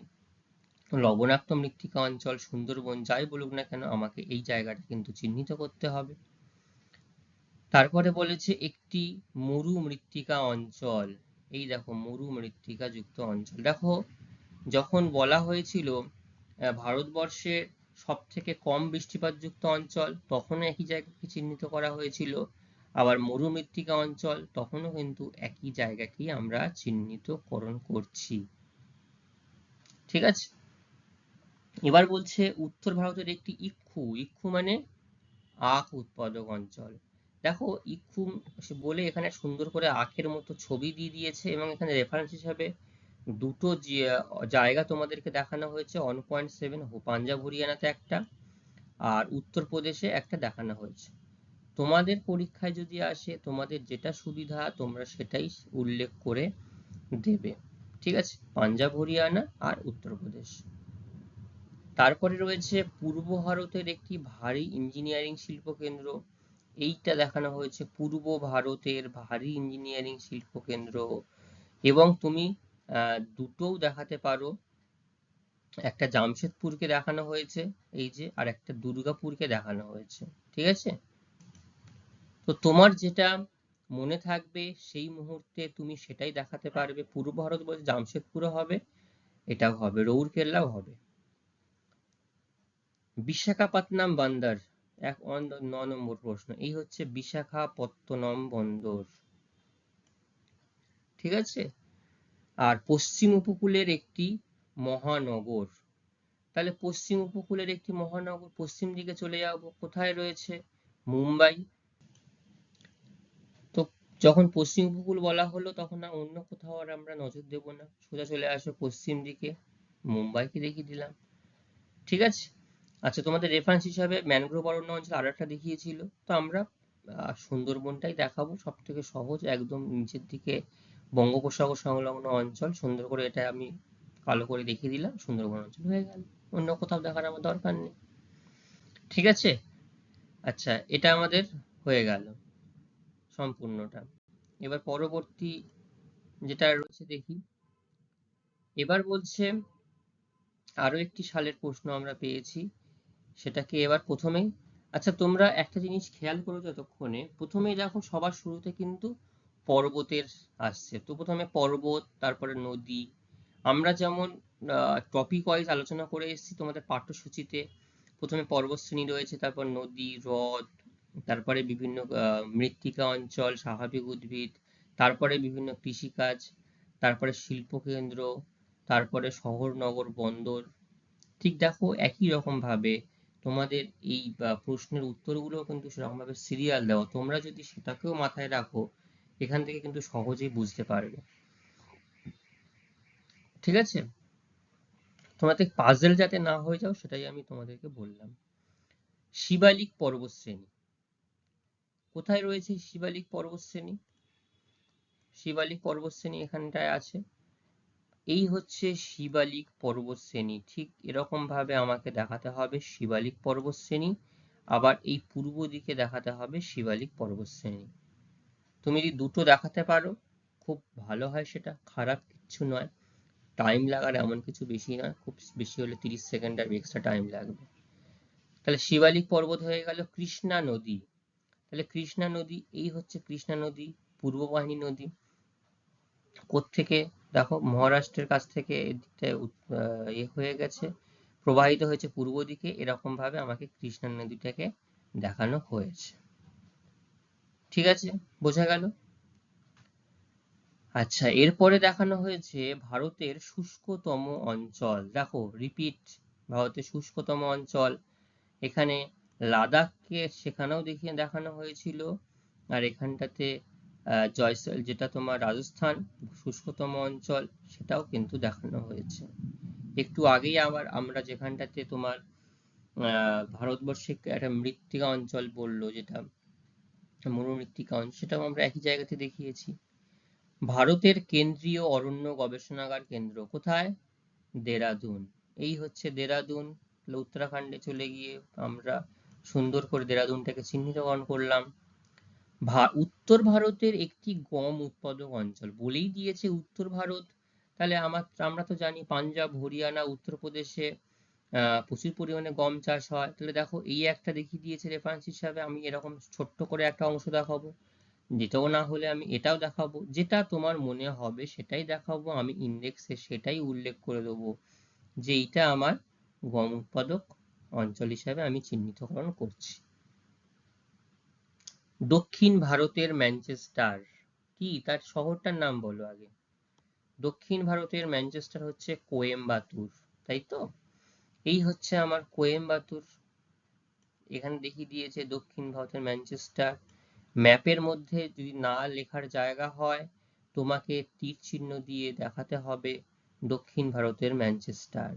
লবণাক্ত মৃত্তিকা অঞ্চল সুন্দরবন, যাই বলুক না কেন আমাকে এই জায়গাটা কিন্তু চিহ্নিত করতে হবে। তারপরে বলেছে একটি মরু মৃত্তিকা অঞ্চল, এই দেখো মরু মৃত্তিকা যুক্ত অঞ্চল। দেখো যখন বলা হয়েছিল ভারতবর্ষের সব থেকে কম বৃষ্টিপাত যুক্ত অঞ্চল, তখনও একই জায়গাকে চিহ্নিত করা হয়েছিল, আবার মরু মৃত্তিকা অঞ্চল তখনও কিন্তু একই জায়গাকেই আমরা চিহ্নিতকরণ করছি। ঠিক আছে, এবার বলছে উত্তর ভারতের একটি ইক্ষু, ইক্ষু মানে আখ উৎপাদক অঞ্চল। দেখো ইক্ষু বলে এখানে সুন্দর করে আখের মতো ছবি দিয়ে দিয়েছে, এবং এখানে রেফারেন্স হিসাবে দুটো জায়গা তোমাদেরকে দেখানো হয়েছে। 1.7 পাঞ্জাব হরিয়ানাতে একটা, আর উত্তরপ্রদেশে একটা দেখানো হয়েছে। তোমাদের পরীক্ষায় যদি আসে তোমাদের যেটা সুবিধা তোমরা সেটাই উল্লেখ করে দেবে। ঠিক আছে, পাঞ্জাব হরিয়ানা আর উত্তরপ্রদেশ। তারপরে রয়েছে পূর্ব ভারতের একটি ভারী ইঞ্জিনিয়ারিং শিল্প কেন্দ্র, এইটা দেখানো হয়েছে পূর্ব ভারতের ভারী ইঞ্জিনিয়ারিং শিল্প কেন্দ্র। এবং তুমি দুটোও দেখাতে পারো, একটা জামশেদপুরকে দেখানো হয়েছে এই যে, আর একটা দুর্গাপুরকে দেখানো হয়েছে। ঠিক আছে, তো তোমার যেটা মনে থাকবে সেই মুহূর্তে তুমি সেটাই দেখাতে পারবে। পূর্ব ভারত বলতে জামশেদপুরও হবে, এটাও হবে, রৌরকেল্লাও হবে। বিশাখাপত্তনম বন্দর, 9 নম্বর প্রশ্ন, এই হচ্ছে বিশাখাপত্তনম বন্দর। ঠিক আছে, আর পশ্চিম উপকূলের একটি মহানগর, তাহলে পশ্চিম উপকূলের একটি মহানগর, পশ্চিম দিকে চলে যাব, কোথায় রয়েছে? মুম্বাই। তো যখন পশ্চিম উপকূল বলা হলো তখন আর অন্য কোথাও আর আমরা নজর দেব না, সোজা চলে আসো পশ্চিম দিকে, মুম্বাইকে দেখিয়ে দিলাম। ঠিক আছে, আচ্ছা তোমাদের রেফারেন্স হিসাবে ম্যানগ্রোভ অরণ্য অঞ্চল আর একটা দেখিয়েছিল, তো আমরা সুন্দরবনটাই দেখাবো, সব থেকে সহজ, একদম নিচের দিকে বঙ্গোপসাগর সংলগ্ন অঞ্চল, সুন্দর করে এটা আমি কালো করে দেখিয়ে দিলাম, সুন্দরবন অঞ্চল হয়ে গেল, অন্য কোথাও দেখার আমার দরকার নেই। ঠিক আছে, আচ্ছা এটা আমাদের হয়ে গেল সম্পূর্ণটা। এবার পরবর্তী যেটা রয়েছে দেখি। এবার বলছে আরো একটি সালের প্রশ্ন আমরা পেয়েছি, সেটাকে এবার প্রথমেই, আচ্ছা তোমরা একটা জিনিস খেয়াল করো যতক্ষণে, প্রথমেই দেখো সবার শুরুতে কিন্তু পর্বতের আসছে, তো প্রথমে পর্বত, তারপরে নদী। আমরা যেমন টপিক ওয়াইজ আলোচনা করে এসেছি তোমাদের পাঠ্যসূচিতে, প্রথমে পর্বত শ্রেণী রয়েছে, তারপর নদী, হ্রদ, তারপরে বিভিন্ন মৃত্তিকা অঞ্চল, স্বাভাবিক উদ্ভিদ, তারপরে বিভিন্ন কৃষিকাজ, তারপরে শিল্পকেন্দ্র, তারপরে শহর, নগর, বন্দর। ঠিক দেখো একই রকম ভাবে তোমাদের এই প্রশ্নের উত্তরগুলো কিন্তু সেরকম ভাবে সিরিয়াল দেওয়া, তোমরা যদি সেটাকেও মাথায় রাখো এখান থেকে কিন্তু সহজেই বুঝতে পারবে। ঠিক আছে, তোমাদের পাজেল যাতে না হয়ে যাও সেটাই আমি তোমাদেরকে বললাম। শিবালিক পর্বতশ্রেণী কোথায় রয়েছে? শিবালিক পর্বতশ্রেণী, শিবালিক পর্বতশ্রেণী এখানটায় আছে। এই হচ্ছে শিবালিক পর্বতশ্রেণী, ঠিক এরকম ভাবে আমাকে দেখাতে হবে শিবালিক পর্বতশ্রেণী, আবার এই পূর্ব দিকে দেখাতে হবে শিবালিক পর্বতশ্রেণী। তুমি যদি দুটো দেখাতে পারো খুব ভালো হয়, সেটা খারাপ কিচ্ছু নয়, টাইম লাগার এমন কিছু বেশি নয়, খুব বেশি হলে 30 সেকেন্ড আর এক্সট্রা টাইম লাগবে। তাহলে শিবালিক পর্বত হয়ে গেল। কৃষ্ণা নদী, তাহলে কৃষ্ণা নদী, এই হচ্ছে কৃষ্ণা নদী, পূর্ব বাহিনী নদী। কোত্থেকে? দেখো মহারাষ্ট্রের কাছ থেকে এদিকটায় হয়ে গেছে, প্রবাহিত হয়েছে পূর্ব দিকে, এরকম ভাবে আমাকে কৃষ্ণা নদীটাকে দেখানো হয়েছে। ঠিক আছে, বোঝা গেল? আচ্ছা, এরপরে দেখানো হয়েছে ভারতের শুষ্কতম অঞ্চল। দেখো রিপিট, ভারতের শুষ্কতম অঞ্চল, এখানে লাদাখকে সেখানেও দেখানো হয়েছিল, আর এখানটাতে জয়সল যেটা তোমার রাজস্থান শুষ্কতম অঞ্চল, সেটাও কিন্তু দেখানো হয়েছে। একটু আগেই আবার আমরা যেখানটাতে তোমার ভারতবর্ষে একটা মৃত্তিকা অঞ্চল বললো, যেটা মরুমৃত্তিকা অঞ্চল, সেটাও আমরা একই জায়গাতে দেখিয়েছি। ভারতের কেন্দ্রীয় অরণ্য গবেষণাগার কেন্দ্র কোথায়? দেরাদুন। এই হচ্ছে দেরাদুন। উত্তরাখণ্ডে চলে গিয়ে আমরা সুন্দর করে দেরাদুনটাকে চিহ্নিতকরণ করলাম। উত্তর ভারতের একটি গম উৎপাদক অঞ্চল, বলেই দিয়েছে উত্তর ভারত, তাহলে আমরা তো জানি পাঞ্জাব, হরিয়ানা, উত্তরপ্রদেশে প্রচুর পরিমাণে গম চাষ হয়। তাহলে দেখো এই একটা দেখিয়ে দিয়েছে রেফারেন্স হিসাবে, আমি এরকম ছোট্ট করে একটা অংশ দেখাবো, যেটাও না হলে আমি এটাও দেখাবো, যেটা তোমার মনে হবে সেটাই দেখাবো, আমি ইন্ডেক্সে সেটাই উল্লেখ করে দেবো যে এইটা আমার গম উৎপাদক অঞ্চল হিসাবে আমি চিহ্নিতকরণ করছি। দক্ষিণ ভারতের ম্যানচেস্টার কি, তার শহরটার নাম বলো আগে। দক্ষিণ ভারতের ম্যানচেস্টার হচ্ছে কোয়েম্বাতুর, তাই তো? এই হচ্ছে আমার কোয়েম্বাতুর, এখানে দেখিয়ে দিয়েছে দক্ষিণ ভারতের ম্যানচেস্টার। ম্যাপের মধ্যে যদি না লেখার জায়গা হয় তোমাকে তীর চিহ্ন দিয়ে দেখাতে হবে দক্ষিণ ভারতের ম্যানচেস্টার,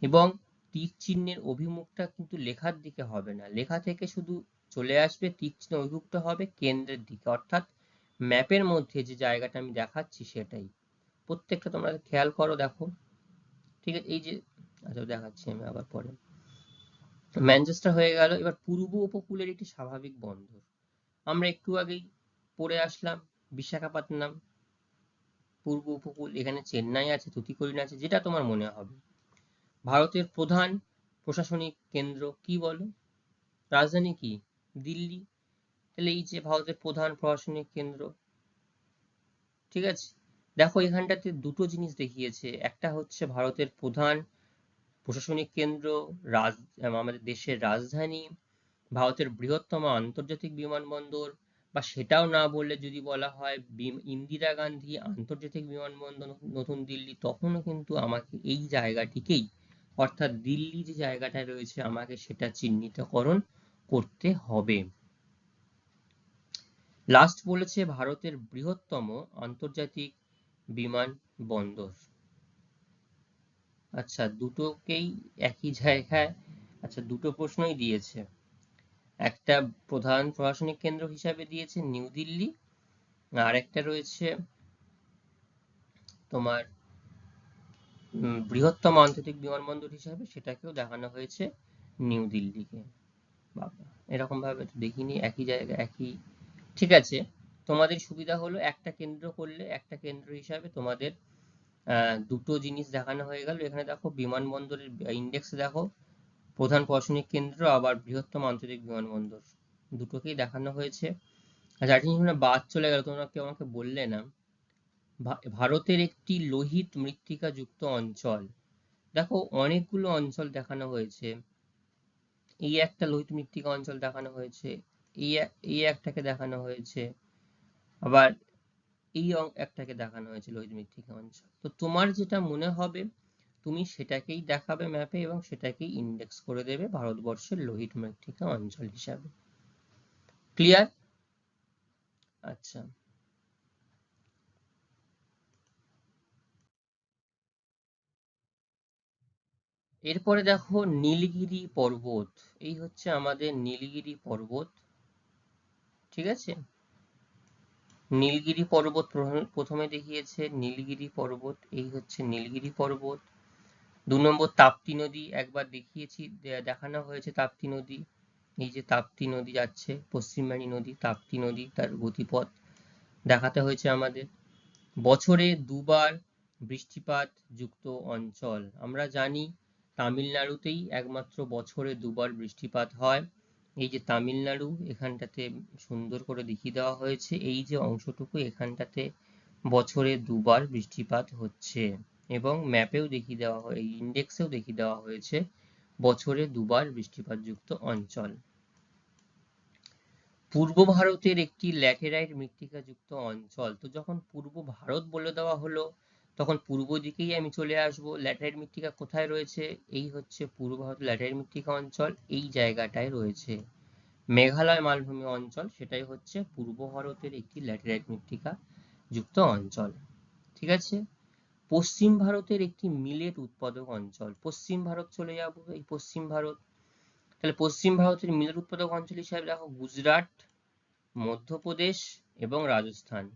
এবং তীর চিহ্নের অভিমুখটা কিন্তু লেখার দিকে হবে না, লেখা থেকে শুধু চলে আসবে তীর চিহ্ন অভিমুখটা হবে কেন্দ্রের দিকে, অর্থাৎ ম্যাপের মধ্যে যে জায়গাটা আমি দেখাচ্ছি সেটাই। প্রত্যেকটা তোমরা খেয়াল করো, দেখো। ঠিক আছে, এই যে, আচ্ছা দেখাচ্ছি আমি আবার পরে। ম্যানচেস্টার হয়ে গেল। এবার পূর্ব উপকূলের একটি স্বাভাবিক বন্দর, আমরা একটু আগেই পড়ে আসলাম বিশাখাপত্তনম, পূর্ব উপকূল, এখানে চেন্নাই আছে, তুতিকোরিন আছে, যেটা তোমার মনে হবে। ভারতের প্রধান প্রশাসনিক কেন্দ্র কি বলো? রাজধানী কি? দিল্লি। তাহলে এই যে ভারতের প্রধান প্রশাসনিক কেন্দ্র। ঠিক আছে, দেখো এখানটাতে দুটো জিনিস দেখিয়েছে, একটা হচ্ছে ভারতের প্রধান প্রশাসনিক কেন্দ্র, আমাদের দেশের রাজধানী, ভারতের বৃহত্তম আন্তর্জাতিক বিমানবন্দর, বা সেটাও না বললে যদি বলা হয় ইন্দিরা গান্ধী আন্তর্জাতিক বিমানবন্দর নতুন দিল্লি, তখনও কিন্তু আমাকে এই জায়গাটিকেই, অর্থাৎ দিল্লি যে জায়গাটা রয়েছে আমাকে সেটা চিহ্নিতকরণ করতে হবে। লাস্ট বলেছে ভারতের বৃহত্তম আন্তর্জাতিক বিমানবন্দর। আচ্ছা, দুটোকেই একই জায়গায়, আচ্ছা দুটো প্রশ্নই দিয়েছে, একটা প্রধান প্রশাসনিক কেন্দ্র হিসাবে দিয়েছে নিউ দিল্লি, আর একটা রয়েছে তোমার বৃহত্তম আন্তর্জাতিক বিমানবন্দর হিসাবে সেটাকেও দেখানো হয়েছে নিউ দিল্লিকে। বাবা, এরকম ভাবে তো দেখিনি একই জায়গায় একই। ঠিক আছে, তোমাদের সুবিধা হলো একটা কেন্দ্র করলে একটা কেন্দ্র হিসাবে তোমাদের দুটো জিনিস দেখানো হয়ে গেল। এখানে দেখো বিমানবন্দরের ইন্ডেক্স দেখো, প্রধান প্রশাসনিক কেন্দ্র আবার বৃহত্তম আন্তর্জাতিক বিমানবন্দর, দুটোকেই দেখানো হয়েছে। আচ্ছা, একটা জিনিস বাদ চলে গেল, তোমরা কেউ আমাকে বললে না। ভারতের একটি লোহিত মৃত্তিকা যুক্ত অঞ্চল, দেখো অনেকগুলো অঞ্চল দেখানো হয়েছে। এই একটা লোহিত মৃত্তিকা অঞ্চল দেখানো হয়েছে, এই একটাকে দেখানো হয়েছে, আবার এই একটাকে দেখানো হয়েছে লোহিত মৃত্তিকা অঞ্চল। তো তোমার যেটা মনে হবে তুমি সেটাকেই দেখাবে ম্যাপে এবং সেটাকেই ইন্ডেক্স করে দেবে ভারতবর্ষের লোহিত মৃত্তিকা অঞ্চল হিসাবে। ক্লিয়ার? আচ্ছা, এরপরে দেখো নীলগিরি পর্বত। এই হচ্ছে আমাদের নীলগিরি পর্বত। ঠিক আছে, নীলগিরি পর্বত প্রথমে দেখিয়েছে নীলগিরি পর্বত, এই হচ্ছে নীলগিরি পর্বত। 2 নম্বর তাপ্তি নদী একবার দেখিয়েছি, দেখানো হয়েছে তাপ্তি নদী। এই যে তাপ্তি নদী যাচ্ছে, পশ্চিমবাণী নদী, তাপ্তি নদী, তার গতিপথ দেখাতে হয়েছে আমাদের। বছরে দুবার বৃষ্টিপাত যুক্ত অঞ্চল, আমরা জানি তামিলনাড়ুতেই একমাত্র বছরে দুবার বৃষ্টিপাত হয়। এই যে তামিলনাড়ু, এখানটাতে সুন্দর করে দেখিয়ে দেওয়া হয়েছে, এই যে অংশটুকু এখানটাতে বছরে দুবার বৃষ্টিপাত হচ্ছে এবং ম্যাপেও দেখিয়ে দেওয়া হয়, ইন্ডেক্সেও দেখিয়ে দেওয়া হয়েছে বছরে দুবার বৃষ্টিপাত যুক্ত অঞ্চল। পূর্ব ভারতের একটি ল্যাটেরাইট মৃত্তিকা যুক্ত অঞ্চল, তো যখন পূর্ব ভারত বলে দেওয়া হলো তখন পূর্ব দিকেই আমি চলে আসব। ল্যাটেরাইট মৃত্তিকা কোথায় রয়েছে? এই হচ্ছে পূর্ব ভারত ল্যাটেরাইট মৃত্তিকা অঞ্চল, এই জায়গাটায় রয়েছে। মেঘালয় মালভূমি অঞ্চল, সেটাই হচ্ছে পূর্ব ভারতের একটি ল্যাটেরাইট মৃত্তিকা যুক্ত অঞ্চল। ঠিক আছে, পশ্চিম ভারতের একটি মিলেট উৎপাদক অঞ্চল, পশ্চিম ভারত চলে যাব, এই পশ্চিম ভারত। তাহলে পশ্চিম ভারতের মিলেট উৎপাদক অঞ্চল হিসাবে দেখো গুজরাট, মধ্যপ্রদেশ এবং রাজস্থান।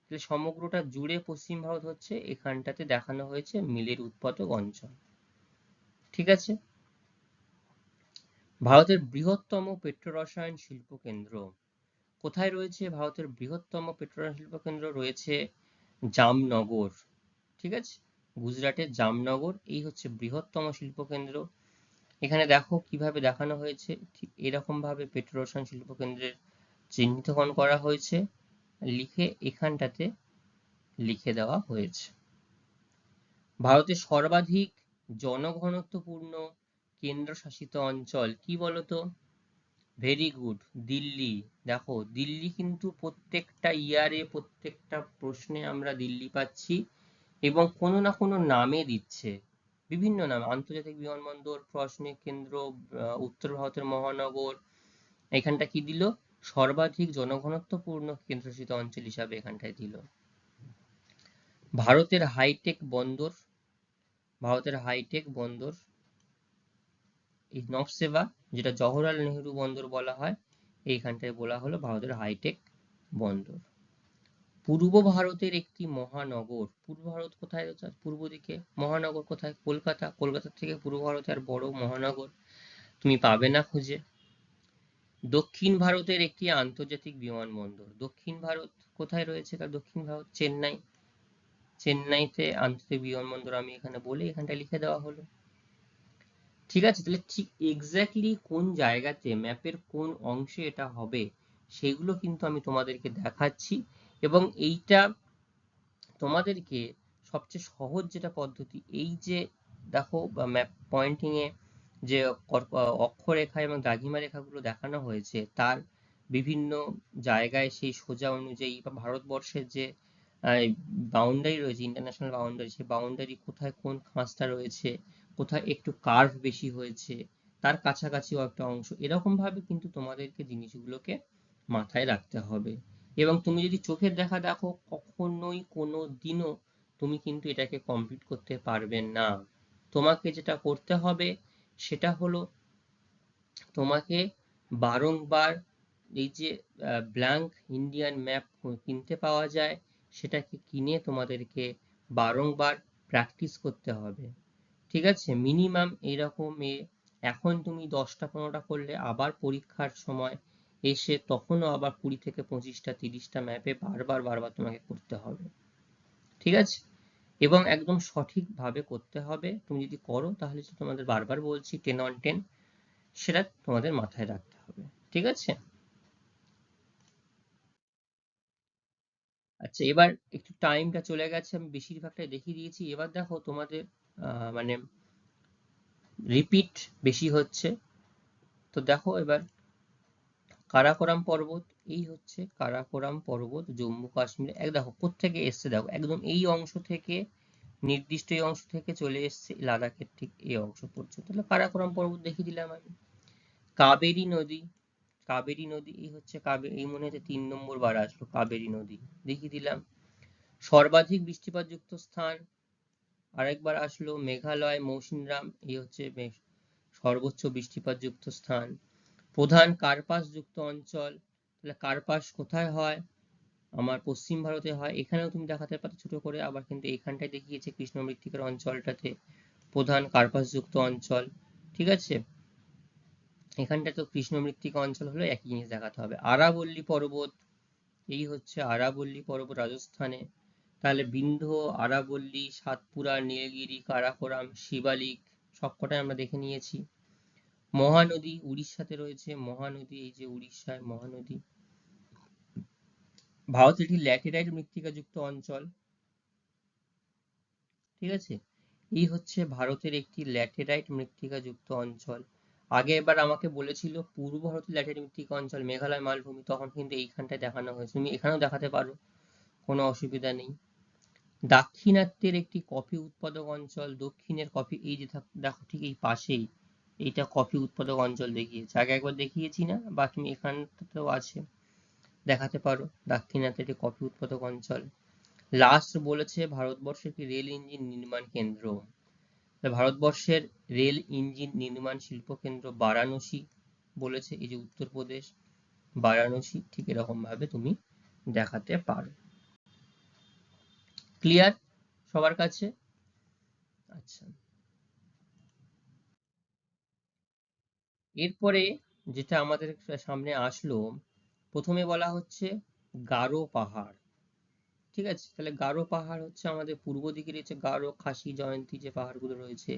তাহলে সমগ্রটা জুড়ে পশ্চিম ভারত হচ্ছে, এখানটাতে দেখানো হয়েছে মিলের উৎপাদক অঞ্চল। ঠিক আছে, ভারতের বৃহত্তম পেট্রোরসায়ন শিল্প কেন্দ্র কোথায় রয়েছে? ভারতের বৃহত্তম পেট্রোরসায়ন শিল্প কেন্দ্র রয়েছে জামনগর। ঠিক আছে, গুজরাটের জামনগর, এই হচ্ছে বৃহত্তম শিল্প কেন্দ্র। এখানে দেখো কিভাবে দেখানো হয়েছে, ঠিক এরকম ভাবে পেট্রোরসায়ন শিল্প কেন্দ্রের চিহ্নিতকরণ করা হয়েছে, লিখে এখানটাতে লিখে দেওয়া হয়েছে। ভারতের সর্বাধিক জনঘনত্বপূর্ণ কেন্দ্রশাসিত অঞ্চল কি বলতো? Very good, Delhi. দেখো দিল্লি কিন্তু প্রত্যেকটা ইয়ারে প্রত্যেকটা প্রশ্নে আমরা দিল্লি পাচ্ছি এবং কোনো না কোনো নামে দিচ্ছে, বিভিন্ন নাম, আন্তর্জাতিক বিমানবন্দর, প্রশাসনিক কেন্দ্র, উত্তর ভারতের মহানগর। এখানটা কি দিল? সর্বাধিক জনঘনত্বপূর্ণ কেন্দ্রশাসিত অঞ্চল হিসাবে এখানটায় দিল। ভারতের হাইটেক বন্দর, ভারতের হাইটেক বন্দর এই নবসেবা, যেটা জওহরলাল নেহেরু বন্দর বলা হয়, এইখানটায় বলা হলো ভারতের হাইটেক বন্দর। পূর্ব ভারতের একটি মহানগর, পূর্ব ভারত কোথায় রয়েছে? পূর্ব দিকে মহানগর কোথায়? কলকাতা। কলকাতার থেকে পূর্ব ভারতের বড় মহানগর তুমি পাবে না খুঁজে। দক্ষিণ ভারতের একটি আন্তর্জাতিক বিমানবন্দর, দক্ষিণ ভারত কোথায় রয়েছে? তার দক্ষিণ ভারত চেন্নাই, চেন্নাইতে আন্তর্জাতিক বিমানবন্দর আমি এখানে বলে এখানটা লিখে দেওয়া হলো। ঠিক আছে, তাহলে ঠিক এক্স্যাক্টলি কোন জায়গাতে ম্যাপের কোন অংশে এটা হবে সেগুলো কিন্তু আমি তোমাদেরকে দেখাচ্ছি। এবং এইটা তোমাদেরকে সবচেয়ে সহজ যেটা পদ্ধতি, এই যে দেখো ম্যাপ পয়েন্টিং এ যে অক্ষরেখা এবং দ্রাঘিমা রেখাগুলো দেখানো হয়েছে, তার বিভিন্ন জায়গায় সেই সোজা অনুযায়ী বা ভারতবর্ষের যে বাউন্ডারি রয়েছে, ইন্টারন্যাশনাল বাউন্ডারি, সেই বাউন্ডারি কোথায় কোন খাঁজটা রয়েছে, কোথায় একটু কার্ভ বেশি হয়েছে, তার কাছাকাছিও একটা অংশ, এরকম ভাবে কিন্তু তোমাদেরকে জিনিসগুলোকে মাথায় রাখতে হবে। এবং তুমি যদি চোখের দেখা দেখো কখনোই কোনো দিনও তুমি কিন্তু এটাকে কমপ্লিট করতে পারবে না। তোমাকে যেটা করতে হবে সেটা হলো তোমাকে বারংবার এই যে ব্ল্যাঙ্ক ইন্ডিয়ান ম্যাপ কিনতে পাওয়া যায়, সেটাকে কিনে তোমাদেরকে বারংবার প্র্যাকটিস করতে হবে, ঠিক আছে? মিনিমাম এরকম এখন তুমি 10টা 15টা করলে আবার পরীক্ষার সময় এসে তখনও আবার 20 থেকে 25টা 30টা ম্যাপে বারবার তোমাকে করতে হবে, ঠিক আছে? এবং একদম সঠিকভাবে করতে হবে। তুমি যদি করো তাহলে তোমাদের বারবার বলছি 10 on 10 সেটা তোমাদের মাথায় রাখতে হবে, ঠিক আছে? আচ্ছা, এবার একটু টাইমটা চলে গেছে, আমি বেশিরভাগটাই দেখিয়ে দিয়েছি। এবার দেখো তোমাদের মানে রিপিট বেশি হচ্ছে। তো দেখো এবার কারাকোরাম পর্বত, এই হচ্ছে কারাকোরাম পর্বত জম্মু কাশ্মীরে। দেখো কোত্থেকে এসছে, দেখো একদম এই অংশ থেকে, নির্দিষ্ট এই অংশ থেকে চলে এসছে লাদাখের ঠিক এই অংশ পর্যন্ত। তাহলে কারাকোরাম পর্বত দেখিয়ে দিলাম আমি। কাবেরী নদী, কাবেরী নদী এই হচ্ছে কাবেরী, এই মনে হচ্ছে 3 নম্বর বার আসলো কাবেরী নদী, দেখিয়ে দিলাম। সর্বাধিক বৃষ্টিপাতযুক্ত স্থান আরেকবার আসলো মেঘালয় মৌসিনরাম, এই হচ্ছে সর্বোচ্চ বৃষ্টিপাতযুক্ত স্থান। প্রধান কার্পাস যুক্ত অঞ্চল, তাহলে কার্পাস কোথায় হয়, আমার পশ্চিম ভারতে হয়। এখানেও তুমি দেখাতে পারো ছোট করে, আবার কিন্তু এখানটায় দেখিয়েছে কৃষ্ণ মৃত্তিকার অঞ্চলটাতে প্রধান কার্পাস যুক্ত অঞ্চল, ঠিক আছে? এখানটা তো কৃষ্ণ মৃত্তিকা অঞ্চল হলো, একই জিনিস দেখাতে হবে। আরাবল্লী পর্বত, এই হচ্ছে আরাবল্লী পর্বত রাজস্থানে। তাহলে বিন্ধ্য, আরাবল্লী, সাতপুরা, নীলগিরি, কারাকোরাম, শিবালিক সবকটাই আমরা দেখে নিয়েছি। মহানদী উড়িষ্যাতে রয়েছে, মহানদী এই যে উড়িষ্যায় মহানদী। ভারতের একটি ল্যাটেরাইট মৃত্তিকাযুক্ত অঞ্চল, ঠিক আছে? এই হচ্ছে ভারতের একটি ল্যাটেরাইট মৃত্তিকাযুক্ত অঞ্চল। আগে এবার আমাকে বলেছিল পূর্ব ভারতের ল্যাটেরাইট মৃত্তিকা অঞ্চল মেঘালয় মালভূমি, তখন কিন্তু এইখানটায় দেখানো হয়েছে, তুমি এখানেও দেখাতে পারো, কোনো অসুবিধা নেই। দাক্ষিণাত্যের একটি কফি উৎপাদক অঞ্চল, দক্ষিণের কফি, এই যে দেখো ঠিক এই পাশেই এইটা কফি উৎপাদক অঞ্চল দেখিয়েছে, আগে একবার দেখিয়েছি না, বা তুমি এখানটাতেও আছে, দেখাতে পারো দাক্ষিণাত্যের একটি কফি উৎপাদক অঞ্চল। লাস্ট বলেছে ভারতবর্ষের একটি রেল ইঞ্জিন নির্মাণ কেন্দ্র, ভারতবর্ষের রেল ইঞ্জিন নির্মাণ শিল্প কেন্দ্র বারাণসী বলেছে, এই যে উত্তরপ্রদেশ বারাণসী, ঠিক এরকম ভাবে তুমি দেখাতে পারো। ক্লিয়ার সবার কাছে? আচ্ছা, এরপরে যেটা আমাদের সামনে আসলো, প্রথমে বলা হচ্ছে গারো পাহাড়, ঠিক আছে? তাহলে গারো পাহাড় হচ্ছে আমাদের পূর্ব দিকে রয়েছে, গারো, খাসি, জয়ন্তী যে পাহাড়গুলো রয়েছে,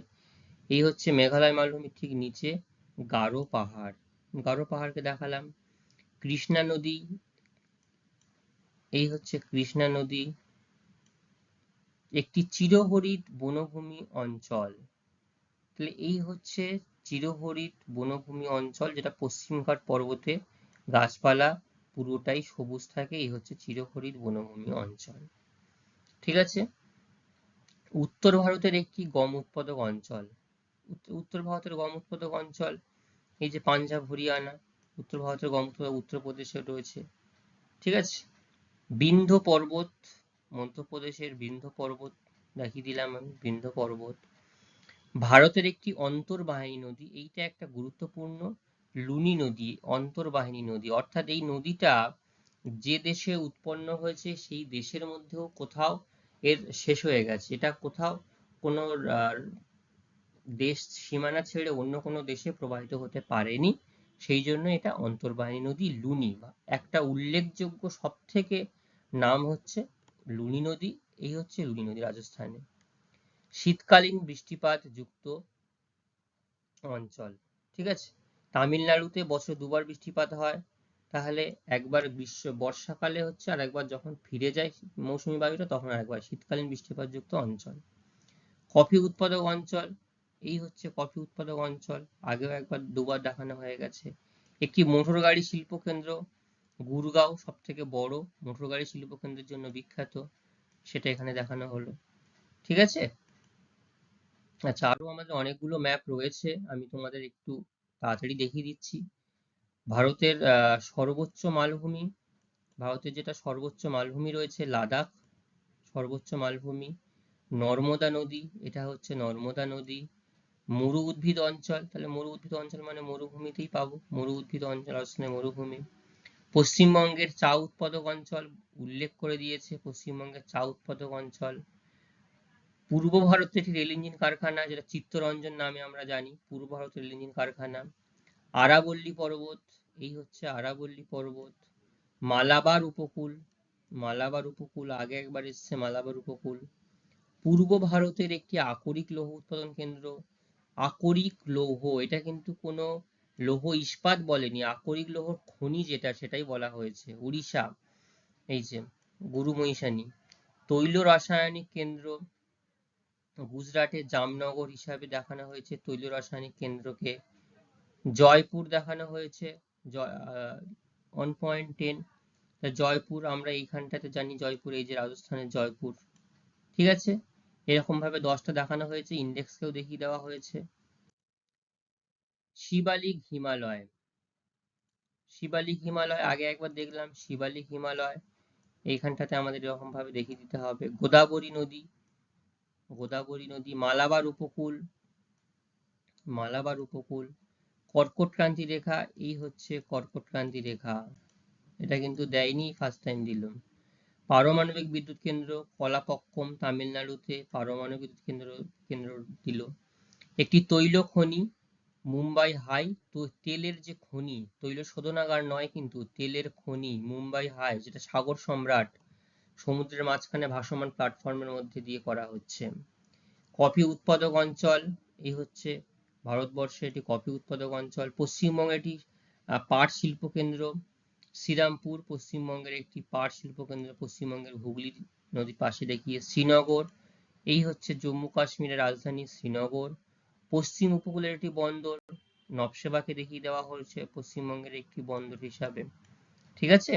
এই হচ্ছে মেঘালয় মালভূমির ঠিক নিচে গারো পাহাড়। গারো পাহাড়কে দেখালাম। কৃষ্ণা নদী, এই হচ্ছে কৃষ্ণা নদী, একটি চিরহরিৎ বনভূমি অঞ্চল। তাহলে এই হচ্ছে চিরহরিৎ বনভূমি অঞ্চল, যেটা পশ্চিমঘাট পর্বতে গাছপালা পুরোটাই সবুজ থাকে, এই হচ্ছে চিরহরিৎ বনভূমি অঞ্চল, ঠিক আছে? উত্তর ভারতের একটি গম উৎপাদক অঞ্চল, উত্তর ভারতের গম উৎপাদক অঞ্চল এই যে পাঞ্জাব হরিয়ানা, উত্তর ভারতের গম উৎপাদক উত্তরপ্রদেশে রয়েছে, ঠিক আছে? বিন্ধ্য পর্বত, মধ্যপ্রদেশের বিন্ধ্য পর্বত দেখিয়ে দিলাম আমি, বিন্ধ্য পর্বত। ভারতের একটি অন্তর্বাহিনী নদী, এইটা একটা গুরুত্বপূর্ণ, লুনি নদী, অন্তর্বাহিনী নদী, অর্থাৎ এই নদীটা যে দেশে উৎপন্ন হয়েছে সেই দেশের মধ্যেও কোথাও এর শেষ হয়ে গেছে, এটা কোথাও কোনো দেশ সীমানা ছেড়ে অন্য কোনো দেশে প্রবাহিত হতে পারেনি, সেই জন্য এটা অন্তর্বাহিনী নদী লুনি। একটা উল্লেখযোগ্য সব থেকে নাম হচ্ছে লুনি নদী, এই হচ্ছে লুনি নদী রাজস্থানে। শীতকালীন বৃষ্টিপাত যুক্ত অঞ্চল, ঠিক আছে? তামিলনাড়ুতে বছরে 2বার বৃষ্টিপাত হয়, তাহলে একবার বর্ষাকালে হচ্ছে, আর একবার যখন ফিরে যায় মৌসুমী বায়ুটা তখন আরেকবার, শীতকালীন বৃষ্টিপাত যুক্ত অঞ্চল। কফি উৎপাদক অঞ্চল, এই হচ্ছে কফি উৎপাদক অঞ্চল, আগেও একবার 2বার দেখানো হয়ে গেছে। একটি মোটর গাড়ি শিল্প কেন্দ্র, গুরগাঁও সব থেকে বড় মোটর গাড়ি শিল্প কেন্দ্রের জন্য বিখ্যাত, সেটা এখানে দেখানো হলো, ঠিক আছে? আচ্ছা, আরো আমাদের অনেকগুলো ম্যাপ রয়েছে, আমি তোমাদের একটু তাড়াতাড়ি দেখিয়ে দিচ্ছি। ভারতের সর্বোচ্চ মালভূমি, ভারতের যেটা সর্বোচ্চ মালভূমি রয়েছে লাদাখ, সর্বোচ্চ মালভূমি। নর্মদা নদী, এটা হচ্ছে নর্মদা নদী। মরু উদ্ভিদ অঞ্চল, তাহলে মরু উদ্ভিদ অঞ্চল মানে মরুভূমিতেই পাবো, মরু উদ্ভিদ অঞ্চল আসলে মরুভূমি। পশ্চিমবঙ্গের চা উৎপাদক অঞ্চল উল্লেখ করে দিয়েছে, পশ্চিমবঙ্গের চা উৎপাদক অঞ্চল। পূর্ব ভারতের একটি রেল ইঞ্জিন কারখানা, যেটা চিত্তরঞ্জন নামে আমরা জানি, পূর্ব ভারতের রেল ইঞ্জিন কারখানা। আরাবল্লী পর্বত, এই হচ্ছে আরাবল্লী পর্বত। মালাবার উপকূল, মালাবার উপকূল আগে একবার এসছে মালাবার উপকূল। পূর্ব ভারতের একটি আকরিক লৌহ উৎপাদন কেন্দ্র। আকরিক লৌহ, এটা কিন্তু কোনো লৌহ ইস্পাত বলেনি, আকরিক লৌহর খনি যেটা সেটাই বলা হয়েছে, উড়িষ্যা। এই যে গুরু মহিষানী। তৈল রাসায়নিক কেন্দ্র, গুজরাটের জামনগর হিসাবে দেখানো হয়েছে তৈল রাসায়নিক কেন্দ্রকে। জয়পুর দেখানো হয়েছে 1.10। জয়পুর আমরা এইখানটাতে জানি, জয়পুর এই যে রাজস্থানের জয়পুর, ঠিক আছে। এরকম ভাবে 10টা দেখানো হয়েছে, ইন্ডেক্সকেও দেখিয়ে দেওয়া হয়েছে। শিবালিক হিমালয়, শিবালিক হিমালয় আগে একবার দেখলাম, শিবালিক হিমালয় এইখানটাতে আমাদের এরকম ভাবে দেখিয়ে দিতে হবে। গোদাবরী নদী, গোদাবরী নদী। মালাবার উপকূল, মালাবার উপকূল। কর্কট ক্রান্তি রেখা, এই হচ্ছে কর্কট ক্রান্তি রেখা, এটা কিন্তু দেয়নি, ফার্স্ট টাইম দিল। পারমাণবিক বিদ্যুৎ কেন্দ্র কলাপক্কম তামিলনাড়ুতে, পারমাণবিক বিদ্যুৎ কেন্দ্র দিল। একটি তৈল খনি মুম্বাই হাই, তো তেলের যে খনি, তৈল শোধনাগার নয় কিন্তু তেলের খনি মুম্বাই হাই, যেটা সাগর সম্রাট, সমুদ্রের মাঝখানে ভাসমান প্ল্যাটফর্মের মধ্যে দিয়ে করা হচ্ছে। কফি উৎপাদক অঞ্চল, এই হচ্ছে ভারতবর্ষের এটি কফি উৎপাদক অঞ্চল। পশ্চিমবঙ্গের এটি পাট শিল্প কেন্দ্র, শ্রীরামপুর পশ্চিমবঙ্গের একটি পাট শিল্প কেন্দ্র, পশ্চিমবঙ্গের হুগলি নদীর পাশে দেখিয়ে। শ্রীনগর, এই হচ্ছে জম্মু কাশ্মীরের রাজধানী শ্রীনগর। পশ্চিম উপকূলের একটি বন্দর নবসেবাকে দেখিয়ে দেওয়া হয়েছে পশ্চিমবঙ্গের একটি বন্দর হিসাবে, ঠিক আছে।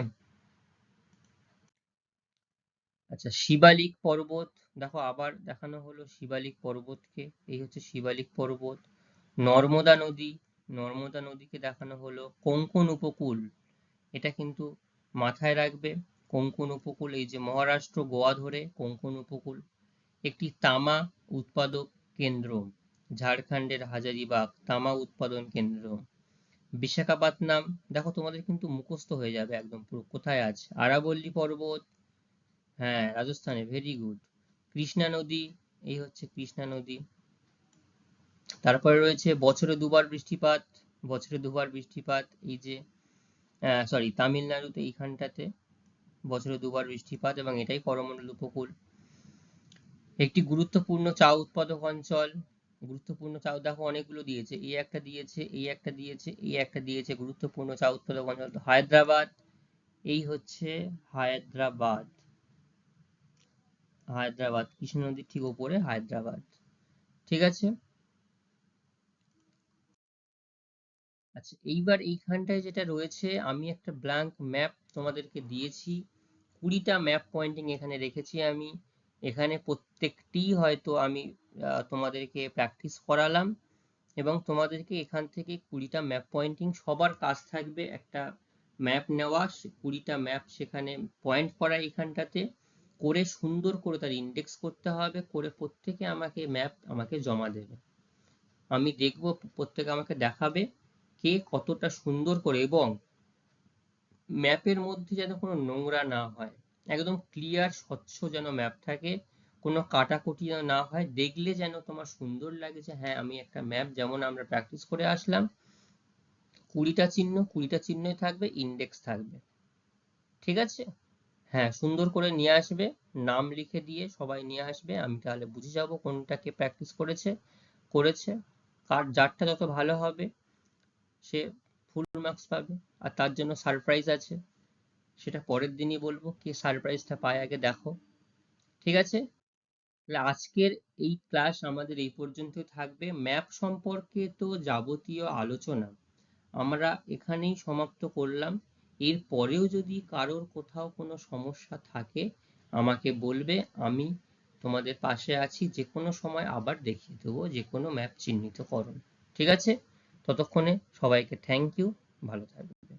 আচ্ছা, শিবালিক পর্বত, দেখো আবার দেখানো হলো শিবালিক পর্বতকে, এই হচ্ছে শিবালিক পর্বত। নর্মদা নদী, নর্মদা নদীকে দেখানো হলো। কোঙ্কণ উপকূল, এটা কিন্তু মাথায় রাখবে, কোঙ্কণ উপকূল এই যে মহারাষ্ট্র গোয়া ধরে কোঙ্কণ উপকূল। একটি তামা উৎপাদক কেন্দ্র, ঝাড়খণ্ডের হাজারিবাগ তামা উৎপাদন কেন্দ্র। বিশাখাপত্তনম, দেখো তোমাদের কিন্তু মুখস্থ হয়ে যাবে একদম পুরো কোথায় আছে। আরাবল্লী পর্বত, হ্যাঁ রাজস্থানে, ভেরি গুড। কৃষ্ণা নদী, এই হচ্ছে কৃষ্ণা নদী। তারপরে রয়েছে বছরে দুবার বৃষ্টিপাত, বছরে দুবার বৃষ্টিপাত, এই যে সরি তামিলনাড়ুতে এইখানটাতে বছরে দুবার বৃষ্টিপাত, এবং এটাই করমণ্ডল উপকূল। একটি গুরুত্বপূর্ণ চা উৎপাদক অঞ্চল, গুরুত্বপূর্ণ চা, দেখো অনেকগুলো দিয়েছে, এই একটা দিয়েছে, এই একটা দিয়েছে, এই একটা দিয়েছে, গুরুত্বপূর্ণ চা উৎপাদক অঞ্চল হায়দ্রাবাদ, এই হচ্ছে হায়দ্রাবাদ, হায়দ্রাবাদ কৃষ্ণ নদীর ঠিক উপরে হায়দ্রাবাদ, ঠিক আছে। আচ্ছা, এইবার এইখানটায় যেটা রয়েছে, আমি একটা ব্ল্যাঙ্ক ম্যাপ তোমাদেরকে দিয়েছি, 20টা ম্যাপ পয়েন্টিং এখানে রেখেছি আমি। এখানে প্রত্যেকটি হয়তো আমি তোমাদেরকে প্র্যাকটিস করালাম, এবং তোমাদেরকে এখান থেকে 20টা ম্যাপ পয়েন্টিং, সবার কাজ থাকবে একটা ম্যাপ নেওয়া, 20টা ম্যাপ সেখানে পয়েন্ট করা এইখানটাতে, করে সুন্দর করে তার ইন্ডেক্স করতে হবে, করে প্রত্যেকে আমাকে ম্যাপ আমাকে জমা দেবে। আমি দেখব, প্রত্যেকে আমাকে দেখাবে কে কতটা সুন্দর করে, এবং ম্যাপের মধ্যে যেন কোনো নোংরা না হয়, একদম ক্লিয়ার স্বচ্ছ যেন ম্যাপ থাকে, কোনো কাটাকুটি না হয়, দেখলে যেন তোমার সুন্দর লাগে যে হ্যাঁ আমি একটা ম্যাপ যেমন আমরা প্র্যাকটিস করে আসলাম, 20টা চিহ্ন, 20টা চিহ্নই থাকবে, ইন্ডেক্স থাকবে, ঠিক আছে। হ্যাঁ সুন্দর করে নিয়ে আসবে, নাম লিখে দিয়ে সবাই নিয়ে আসবে, আমি তাহলে বুঝে যাব কোনটাকে প্র্যাকটিস করেছে করেছে কার যারটা যত ভালো হবে সে ফুল মার্কস পাবে, আর তার জন্য সারপ্রাইজ আছে, সেটা পরের দিনই বলবো, কে সারপ্রাইজটা পায় আগে দেখো, ঠিক আছে। তাহলে আজকের এই ক্লাস আমাদের এই পর্যন্তই থাকবে। ম্যাপ সম্পর্কে তো যাবতীয় আলোচনা আমরা এখানেই সমাপ্ত করলাম। এর পরেও যদি কারোর কোথাও কোনো সমস্যা থাকে আমাকে বলবে, আমি তোমাদের পাশে আছি, যে কোনো সময় আবার দেখিয়ে দেবো যে কোনো ম্যাপ চিহ্নিতকরণ, ঠিক আছে। ততক্ষণে সবাইকে থ্যাংক ইউ, ভালো থাকবে।